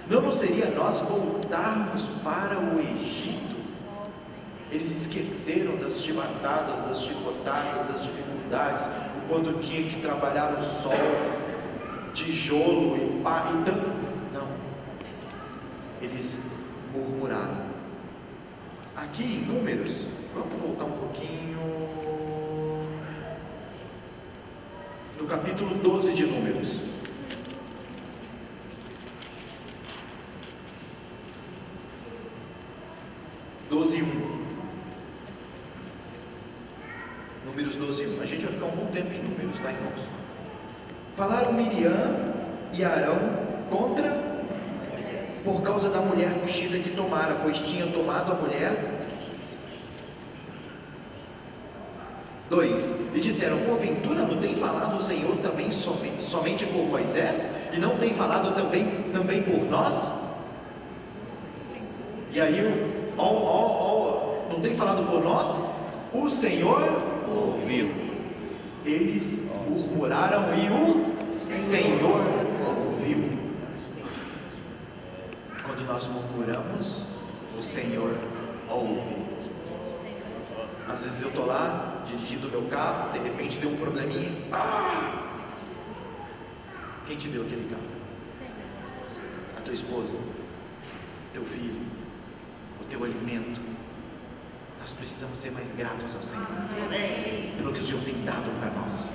Não nos seria nós voltarmos para o Egito? Eles esqueceram das chibatadas, das chicotadas, das dificuldades, o quanto tinha que trabalhar no sol, tijolo e pá, e tanto. Não, eles murmuraram. Aqui em Números, vamos voltar um pouquinho, no capítulo 12 de Números. Números 12:1. A gente vai ficar um bom tempo em Números, tá, irmãos? Falaram Miriam e Arão por causa da mulher cuxita que tomara, pois tinha tomado a mulher. 2. E disseram: porventura não tem falado o Senhor também somente por Moisés, e não tem falado também por nós? E aí, não tem falado por nós? O Senhor ouviu. Eles murmuraram e o Senhor ouviu. Quando nós murmuramos, o Senhor ouve. Às vezes eu estou lá, dirigindo o meu carro, de repente deu um probleminha. Quem te deu aquele carro? A tua esposa, teu filho, o teu alimento. Nós precisamos ser mais gratos ao Senhor pelo que o Senhor tem dado para nós.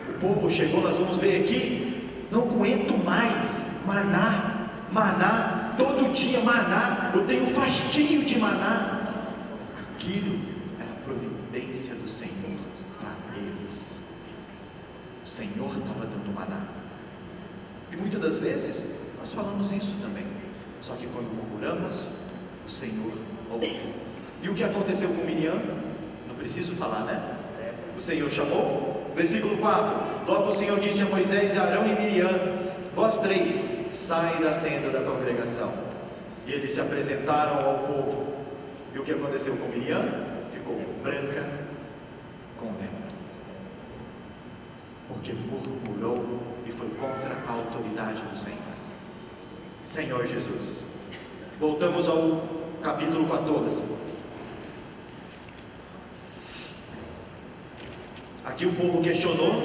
O povo chegou, nós vamos ver aqui: não aguento mais maná, todo dia maná, eu tenho fastio de maná. Aquilo era a providência do Senhor para eles. O Senhor estava dando maná. E muitas das vezes nós falamos isso também, só que quando murmuramos, o Senhor ouve. E o que aconteceu com Miriam? Não preciso falar, né? O Senhor chamou. Versículo 4: logo o Senhor disse a Moisés, Arão e Miriam: vós três, saem da tenda da congregação. E eles se apresentaram ao povo. E o que aconteceu com Miriam? Ficou branca com lepra, porque murmurou e foi contra a autoridade do Senhor. Senhor Jesus. Voltamos ao capítulo 14. Aqui o povo questionou.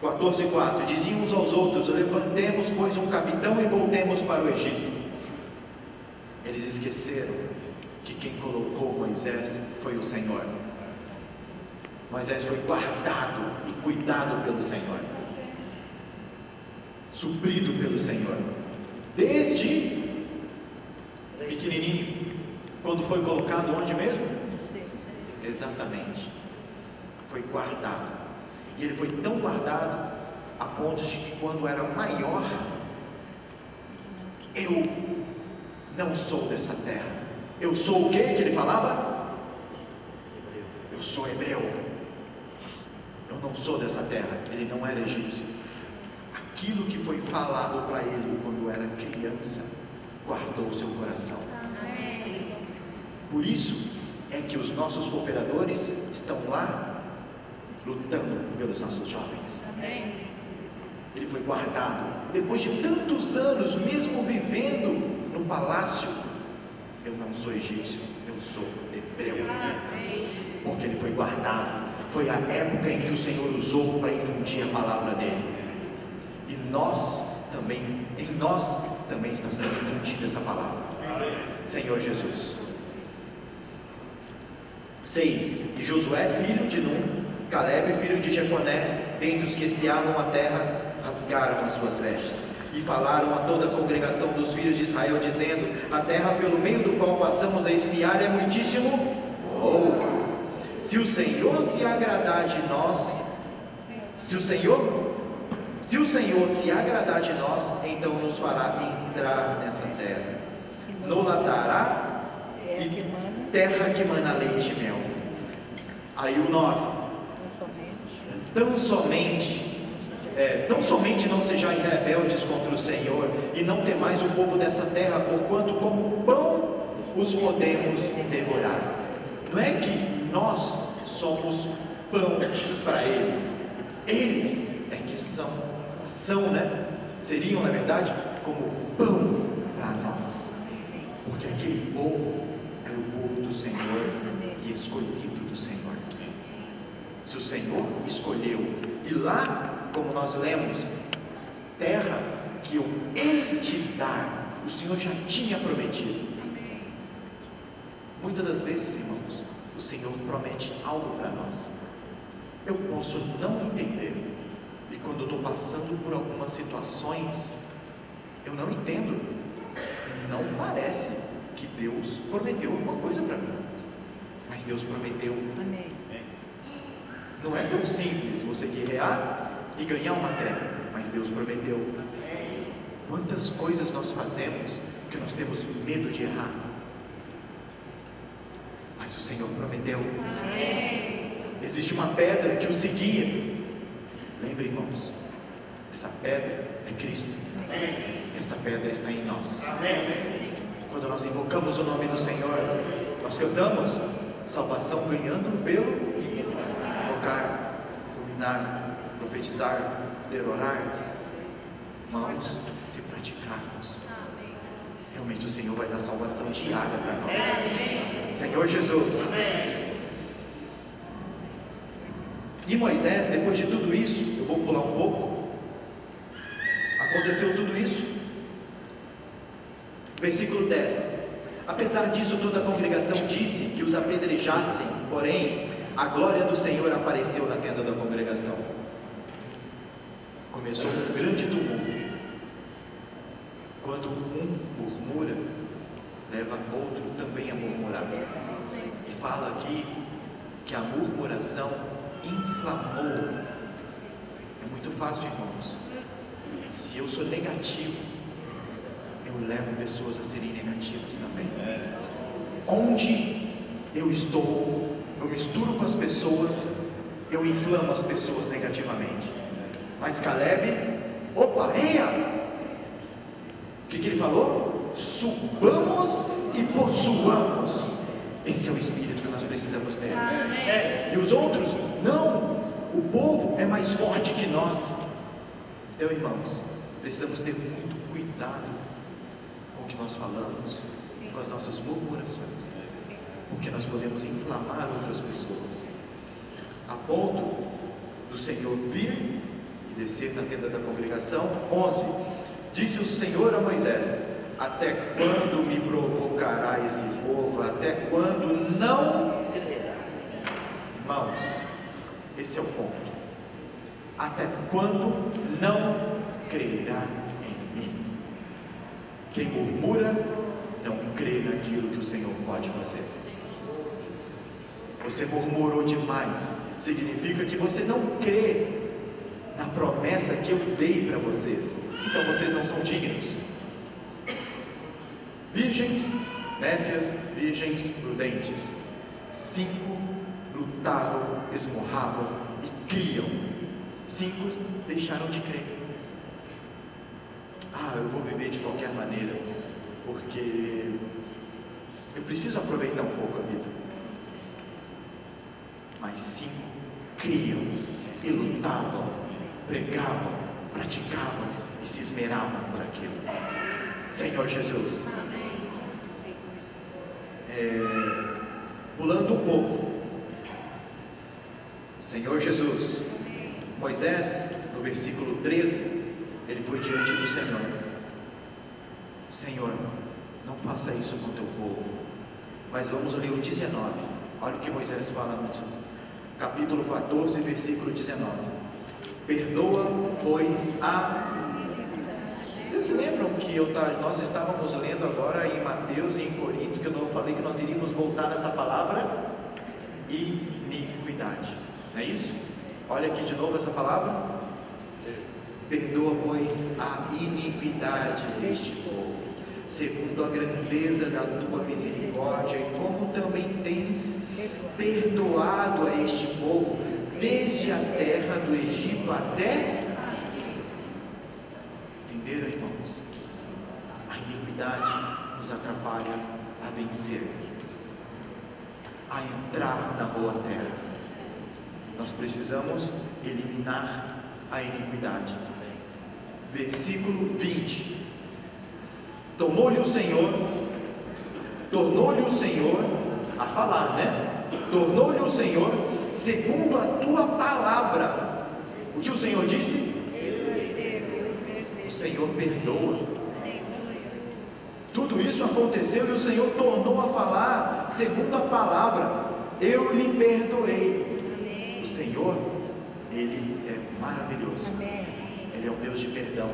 14:4. Diziam uns aos outros: levantemos, pois, um capitão e voltemos para o Egito. Eles esqueceram que quem colocou Moisés foi o Senhor. Moisés foi guardado e cuidado pelo Senhor. suprido pelo Senhor, desde pequenininho, quando foi colocado onde mesmo? Exatamente, foi guardado, e ele foi tão guardado, a ponto de que quando era maior, eu não sou dessa terra, eu sou o que ele falava? Eu sou hebreu, eu não sou dessa terra. Ele não era egípcio. Aquilo que foi falado para ele quando era criança, guardou o seu coração. Por isso é que os nossos cooperadores estão lá, lutando pelos nossos jovens. Ele foi guardado, depois de tantos anos, mesmo vivendo no palácio. Eu não sou egípcio, eu sou hebreu, porque ele foi guardado. Foi a época em que o Senhor usou para infundir a palavra dele, e nós também, em nós também está sendo infundida essa palavra. Senhor Jesus. 6. E Josué, filho de Nun, Caleb, filho de Jefoné, dentre os que espiavam a terra, rasgaram as suas vestes e falaram a toda a congregação dos filhos de Israel, dizendo: a terra pelo meio do qual passamos a espiar é muitíssimo boa. Se o Senhor se agradar de nós, se o Senhor se agradar de nós, então nos fará entrar nessa terra, nos dará terra que mana leite e mel. Aí o 9: tão somente não sejais rebeldes contra o Senhor, e não temais o povo dessa terra, porquanto como pão os podemos devorar. Não é que nós somos pão para eles, eles é que seriam na verdade como pão para nós, porque aquele povo era o povo do Senhor e escolhido do Senhor. Se o Senhor escolheu, e lá, como nós lemos, terra que eu hei de dar, o Senhor já tinha prometido. Muitas das vezes, irmãos, o Senhor promete algo para nós. Eu posso não entender, e quando eu estou passando por algumas situações, eu não entendo, não parece que Deus prometeu alguma coisa para mim, mas Deus prometeu. Amém. Não é tão simples você guerrear e ganhar uma terra, mas Deus prometeu. Quantas coisas nós fazemos que nós temos medo de errar, mas o Senhor prometeu. Existe uma pedra que o seguia. Lembre, irmãos, essa pedra é Cristo. Essa pedra está em nós. Quando nós invocamos o nome do Senhor, nós cantamos salvação ganhando pelo invocar, dominar, profetizar, ler, orar. Irmãos, se praticarmos, realmente o Senhor vai dar salvação diária para nós. Senhor Jesus. E Moisés, depois de tudo isso, eu vou pular um pouco, aconteceu tudo isso, versículo 10: apesar disso, toda a congregação disse que os apedrejassem, porém a glória do Senhor apareceu na tenda da congregação. Começou um grande tumulto. Quando um murmura, leva outro também a murmurar. E fala aqui que a murmuração inflamou. É muito fácil, irmãos. Se eu sou negativo, eu levo pessoas a serem negativas também. Onde eu estou, eu misturo com as pessoas, eu inflamo as pessoas negativamente. Mas Caleb, eia! O que ele falou? Subamos e possuamos. Esse é o espírito que nós precisamos ter. E os outros, não. O povo é mais forte que nós. Então, irmãos, precisamos ter muito cuidado com o que nós falamos, com as nossas murmurações, porque nós podemos inflamar outras pessoas, a ponto do Senhor vir e descer na tenda da congregação. 11: disse o Senhor a Moisés: até quando me provocará esse povo? Até quando não? Irmãos, esse é o ponto. Até quando não crerá em mim. Quem murmura não crê naquilo que o Senhor pode fazer. Você murmurou demais, significa que você não crê na promessa que eu dei para vocês. Então vocês não são dignos. Virgens, nécias, virgens prudentes. 5 lutavam, esmorravam e criam. 5 deixaram de crer. Eu vou viver de qualquer maneira, porque eu preciso aproveitar um pouco a vida. Mas 5 criam e lutavam, pregavam, praticavam e se esmeravam por aquilo. Senhor Jesus, pulando um pouco, Senhor Jesus, Moisés, no versículo 13, ele foi diante do Senhor. Senhor, não faça isso com o teu povo. Mas vamos ler o 19. Olha o que Moisés fala no capítulo 14, versículo 19. Perdoa, pois Vocês lembram que nós estávamos lendo agora em Mateus e em Corinto, que eu falei que nós iríamos voltar nessa palavra? Iniquidade. Não é isso? Olha aqui de novo essa palavra. Perdoa, pois, a iniquidade deste povo, segundo a grandeza da tua misericórdia, e como também tens perdoado a este povo, desde a terra do Egito até... Entenderam, irmãos? A iniquidade nos atrapalha a vencer, a entrar na boa terra. Nós precisamos eliminar a iniquidade. Versículo 20. Tornou-lhe o Senhor a falar, né? Tornou-lhe o Senhor segundo a tua palavra. O que o Senhor disse? O Senhor perdoa. Tudo isso aconteceu e o Senhor tornou a falar segundo a palavra. Eu lhe perdoei. O Senhor, Ele é maravilhoso. Ele é um Deus de perdão.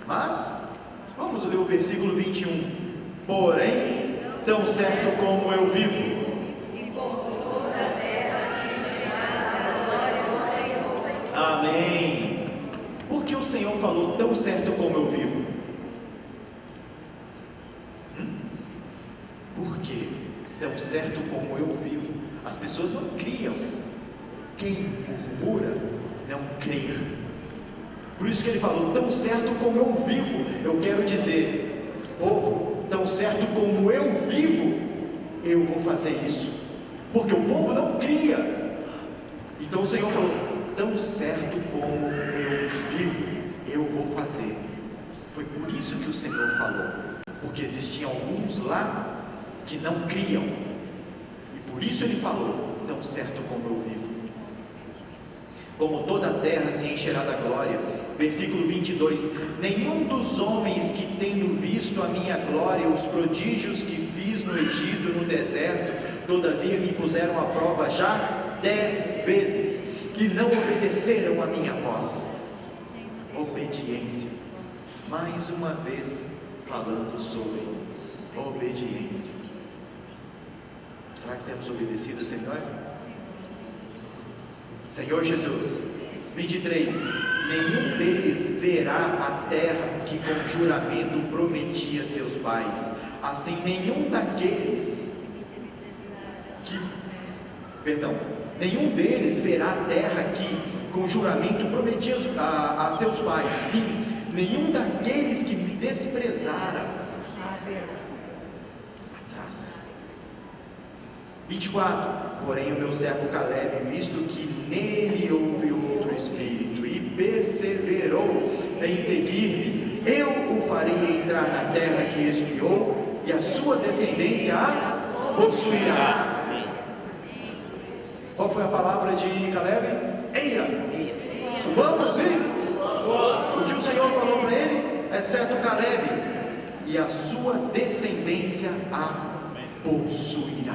Mas, vamos ler o versículo 21. Porém, tão certo como eu vivo. Amém. Por que o Senhor falou tão certo como eu vivo? Porque tão certo como eu vivo. As pessoas não criam. Quem murmura não crê. Por isso que ele falou, tão certo como eu vivo. Eu quero dizer, povo, tão certo como eu vivo, eu vou fazer isso. Porque o povo não cria. Então o Senhor falou, tão certo como eu vivo, eu vou fazer. Foi por isso que o Senhor falou. Porque existiam alguns lá que não criam. E por isso ele falou, tão certo como eu vivo. Como toda a terra se encherá da glória. Versículo 22. Nenhum dos homens que tendo visto a minha glória, os prodígios que fiz no Egito e no deserto, todavia me puseram à prova já 10 vezes, e não obedeceram a minha voz. Obediência. Mais uma vez falando sobre obediência. Será que temos obedecido o Senhor? Senhor Jesus. 23. Nenhum deles verá a terra que com juramento prometi a seus pais. Assim nenhum deles verá a terra que com juramento prometi a seus pais. Sim, nenhum daqueles que me desprezaram. Atrás. 24. Porém o meu servo Caleb, visto que nele houve outro espírito e perseverou em seguir-me, eu o farei entrar na terra que espiou, e a sua descendência a possuirá. Qual foi a palavra de Caleb? Eira! Subamos e o que o Senhor falou para ele, exceto Caleb, e a sua descendência a possuirá.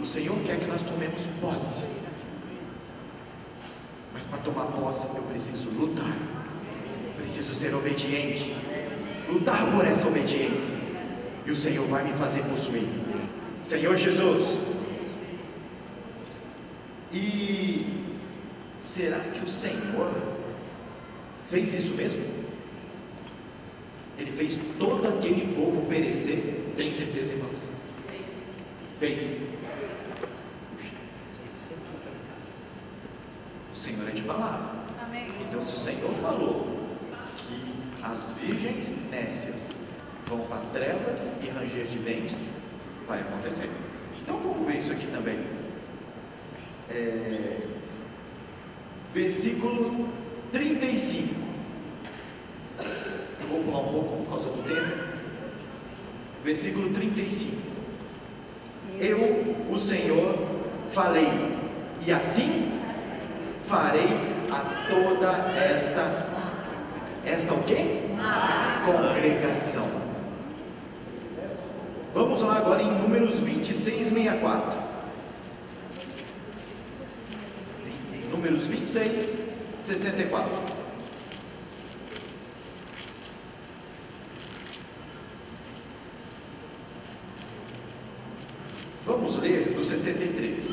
O Senhor quer que nós tomemos posse, Mas para tomar posse eu preciso lutar, preciso ser obediente, lutar por essa obediência, e o Senhor vai me fazer possuir. Senhor Jesus. E será que o Senhor fez isso mesmo? Ele fez todo aquele povo perecer? Tem certeza, irmão? Fez. O Senhor é de palavra. Então, se o Senhor falou que as virgens nécias vão para trevas e ranger de dentes, vai acontecer. Então vamos ver isso aqui também. Versículo 35. Eu vou pular um pouco por causa do tempo. Versículo 35. Eu, o Senhor, falei, e assim farei a toda esta o quê? Congregação. Vamos lá agora em Números 26, 64. Números 26, 64. Vamos ler do 63.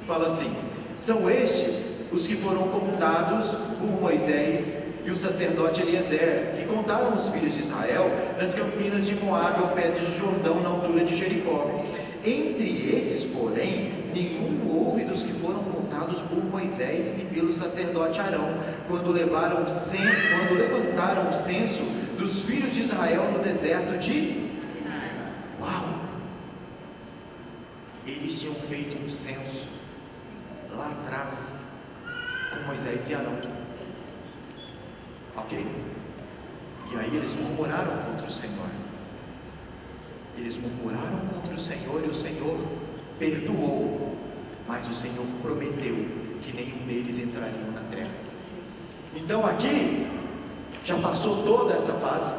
Fala assim: são estes os que foram contados por Moisés e o sacerdote Eliezer, que contaram os filhos de Israel nas campinas de Moabe, ao pé de Jordão, na altura de Jericó. Entre esses, porém, nenhum houve dos que foram contados por Moisés e pelo sacerdote Arão, quando levantaram o censo dos filhos de Israel no deserto de Sinai. Uau! Eles tinham feito um censo lá atrás com Moisés e Arão. Ok? E aí eles murmuraram contra o Senhor. Eles murmuraram contra o Senhor e o Senhor perdoou. Mas o Senhor prometeu que nenhum deles entrariam na terra. Então aqui já passou toda essa fase.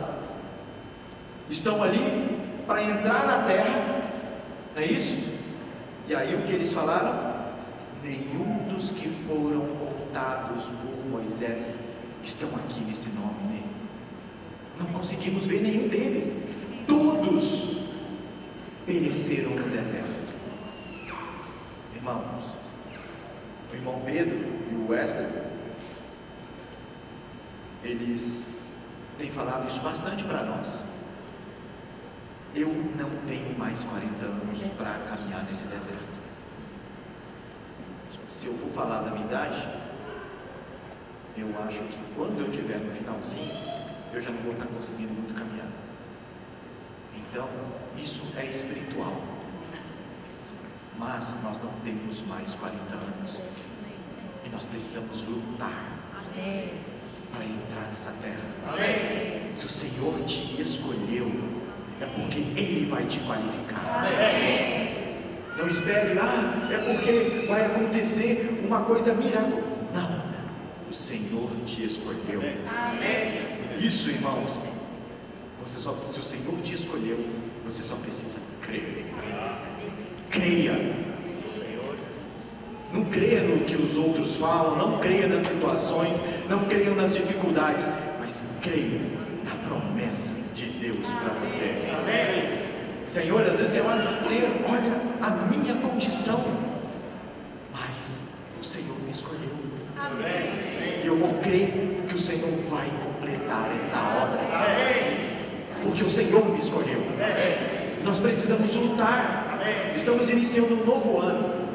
Estão ali para entrar na terra. Não é isso? E aí o que eles falaram? Nenhum dos que foram contados por Moisés estão aqui nesse nome. Não conseguimos ver nenhum deles. Todos pereceram no deserto. Irmãos, o irmão Pedro e o Wesley, eles têm falado isso bastante para nós. Eu não tenho mais 40 anos para caminhar nesse deserto. Se eu for falar da minha idade, eu acho que quando eu estiver no finalzinho, eu já não vou estar conseguindo muito caminhar. Então, isso é espiritual. Mas nós não temos mais 40 anos. E nós precisamos lutar para entrar nessa terra. Se o Senhor te escolheu, é porque Ele vai te qualificar. Não espere, é porque vai acontecer uma coisa miraculosa. Não, o Senhor te escolheu. Isso, irmãos, se o Senhor te escolheu, você só precisa crer. Creia. Não creia no que os outros falam, não creia nas situações, não creia nas dificuldades, mas creia na promessa de Deus para você. Senhor, às vezes você olha, Senhor, olha a minha condição, mas o Senhor me escolheu. E eu vou crer que o Senhor vai completar essa obra, porque o Senhor me escolheu. Nós precisamos lutar. Estamos iniciando um novo ano.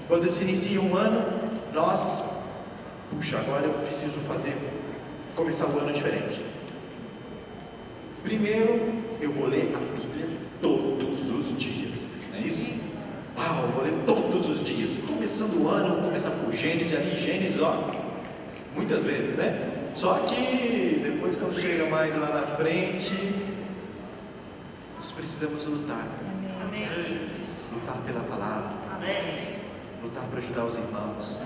Quando se inicia um ano, agora eu preciso começar o ano diferente. Primeiro, eu vou ler a Bíblia todos os dias, não é isso? Eu vou ler todos os dias. Começando o ano, eu vou começar por Gênesis, muitas vezes, né? Só que depois, quando chega mais lá na frente, nós precisamos lutar. Lutar pela palavra. Lutar para ajudar os irmãos,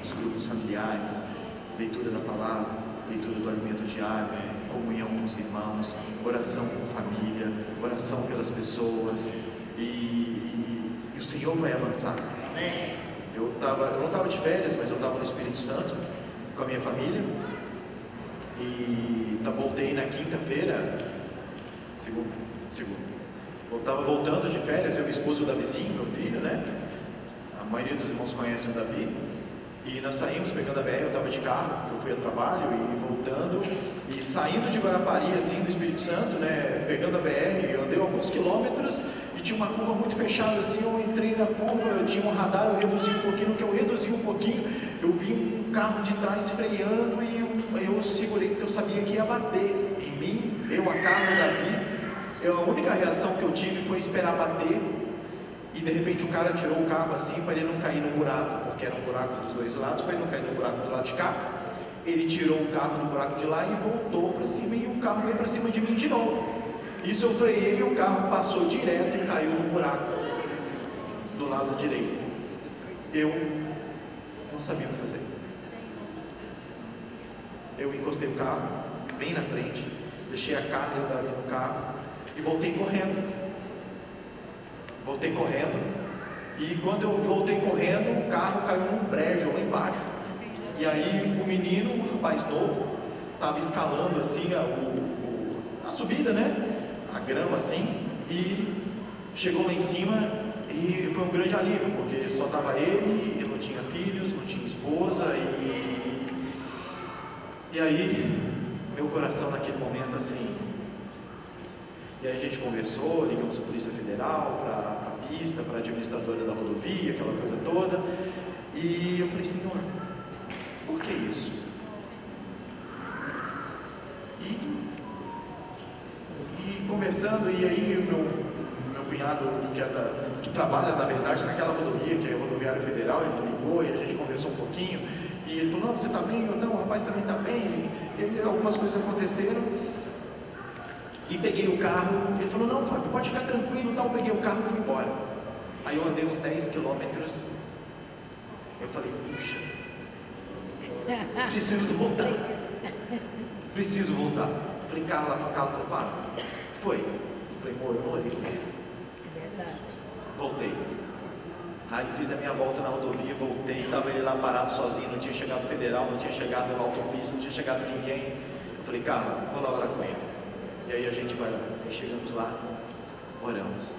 os grupos familiares, leitura da palavra, leitura do alimento diário, comunhão com os irmãos, oração com a família, oração pelas pessoas, e o Senhor vai avançar. Eu não estava de férias, mas eu estava no Espírito Santo com a minha família. E voltei na quinta-feira, segunda. Eu estava voltando de férias, eu, minha esposa, o Davizinho, meu filho, né? A maioria dos irmãos conhecem o Davi. E nós saímos pegando a BR, eu estava de carro, que eu fui a trabalho, e voltando, e saindo de Guarapari, assim, do Espírito Santo, né? Pegando a BR, eu andei alguns quilômetros, e tinha uma curva muito fechada, assim, eu entrei na curva, eu tinha um radar, eu reduzi um pouquinho, no que eu reduzi um pouquinho, eu vi um carro de trás freando, e eu segurei, porque eu sabia que ia bater em mim, eu, a Carla, o Davi. A única reação que eu tive foi esperar bater, e de repente o cara tirou o carro assim para ele não cair no buraco, porque era um buraco dos dois lados, para ele não cair no buraco do lado de cá. Ele tirou o carro do buraco de lá e voltou para cima, e o carro veio para cima de mim de novo. Isso eu freiei, o carro passou direto e caiu no buraco do lado direito. Eu não sabia o que fazer. Eu encostei o carro bem na frente, deixei a Carla e o Davi no carro e voltei correndo. E quando eu voltei correndo, o carro caiu num brejo lá embaixo. E aí o menino, um rapaz novo, estava escalando assim a subida, né? A grama assim, e chegou lá em cima e foi um grande alívio, porque só estava ele não tinha filhos, não tinha esposa, e aí meu coração naquele momento assim. E aí a gente conversou, ligamos a Polícia Federal, para a pista, para a administradora da rodovia, aquela coisa toda. E eu falei, Senhor, por que isso? E conversando, e aí meu cunhado, que trabalha na verdade naquela rodovia, que é a rodoviária federal, ele ligou e a gente conversou um pouquinho. E ele falou, não, você está bem? Eu, não, o rapaz também está bem. E algumas coisas aconteceram. E peguei o carro, ele falou, não, Fábio, pode ficar tranquilo, tal. Eu peguei o carro e fui embora. Aí eu andei uns 10 quilômetros, eu falei, puxa, preciso voltar. Eu falei, Carla, Fábio, o que foi? Eu falei, amor, eu morei com ele. Voltei. Aí fiz a minha volta na rodovia, voltei, estava ele lá parado sozinho, não tinha chegado o federal, não tinha chegado na autopista, não tinha chegado ninguém. Eu falei, Carla, vou lá orar com ele. E aí a gente vai lá, e chegamos lá, oramos,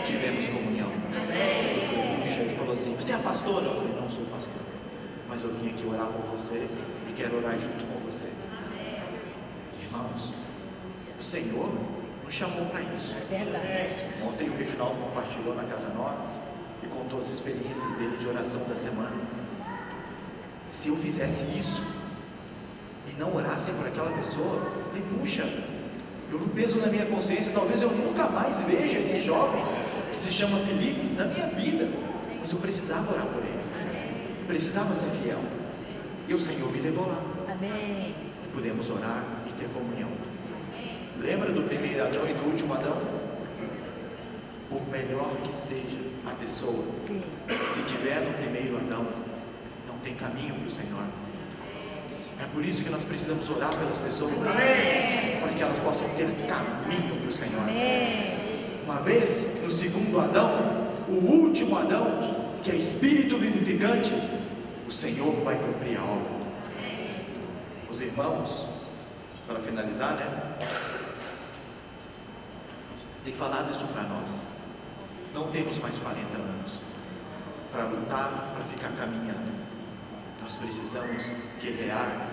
tivemos comunhão. Ele falou assim, você é pastor? Eu falei, não sou pastor, mas eu vim aqui orar por você e quero orar junto com você. Irmãos, o Senhor nos chamou para isso. Ontem o Reginaldo compartilhou na Casa Nova e contou as experiências dele de oração da semana. Se eu fizesse isso e não orasse por aquela pessoa, eu falei, puxa, eu peso na minha consciência, talvez eu nunca mais veja esse jovem que se chama Felipe na minha vida, mas eu precisava orar por ele, precisava ser fiel, e o Senhor me levou lá. Amém. E pudemos orar e ter comunhão. Lembra do primeiro Adão e do último Adão? Por melhor que seja a pessoa, se tiver no primeiro Adão, não tem caminho para o Senhor. É por isso que nós precisamos orar pelas pessoas, para que elas possam ter caminho para o Senhor. Uma vez, no segundo Adão, o último Adão, que é espírito vivificante, o Senhor vai cumprir a obra. Os irmãos, para finalizar, né? Tem falado isso para nós. Não temos mais 40 anos para lutar, para ficar caminhando. Nós precisamos guerrear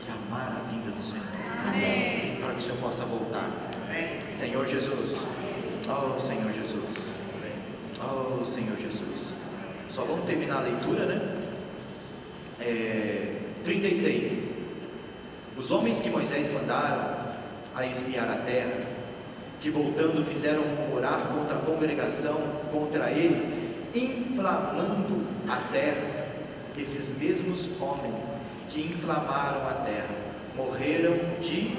e amar a vinda do Senhor. Amém. Para que o Senhor possa voltar. Amém. Senhor Jesus. Oh Senhor Jesus. Oh Senhor Jesus. Só vamos terminar a leitura, né? 36. Os homens que Moisés mandaram a espiar a terra, que voltando fizeram murmurar contra a congregação, contra ele, inflamando a terra. Esses mesmos homens que inflamaram a terra morreram de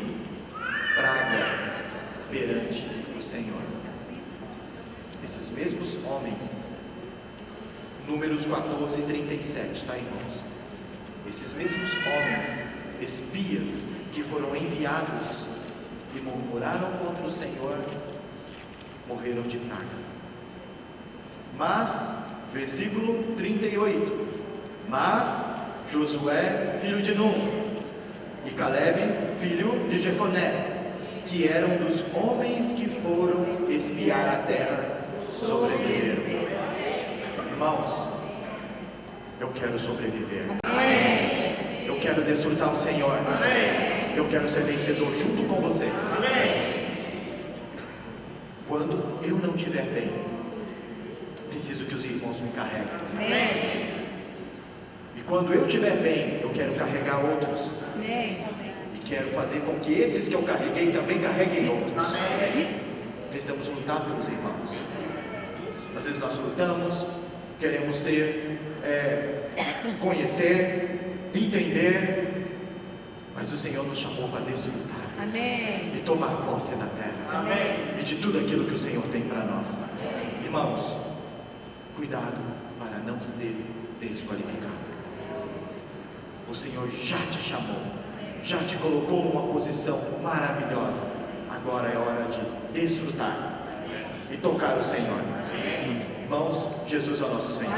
praga perante o Senhor. Esses mesmos homens, Números 14, 37, tá, irmãos? Esses mesmos homens, espias, que foram enviados e murmuraram contra o Senhor, morreram de praga. Mas versículo 38. Mas Josué, filho de Nun, e Caleb, filho de Jefoné, que eram dos homens que foram espiar a terra, sobreviveram. Irmãos, eu quero sobreviver. Eu quero desfrutar o Senhor. Eu quero ser vencedor junto com vocês. Quando eu não estiver bem, preciso que os irmãos me carreguem. E quando eu estiver bem, eu quero carregar outros. E quero fazer com que esses que eu carreguei também carreguem outros. Precisamos lutar pelos irmãos. Às vezes nós lutamos, queremos conhecer, entender, mas o Senhor nos chamou para desfrutar. E tomar posse da terra. E de tudo aquilo que o Senhor tem para nós. Irmãos, cuidado para não ser desqualificado. O Senhor já te chamou, já te colocou numa posição maravilhosa. Agora é hora de desfrutar e tocar o Senhor. Irmãos, Jesus é o nosso Senhor.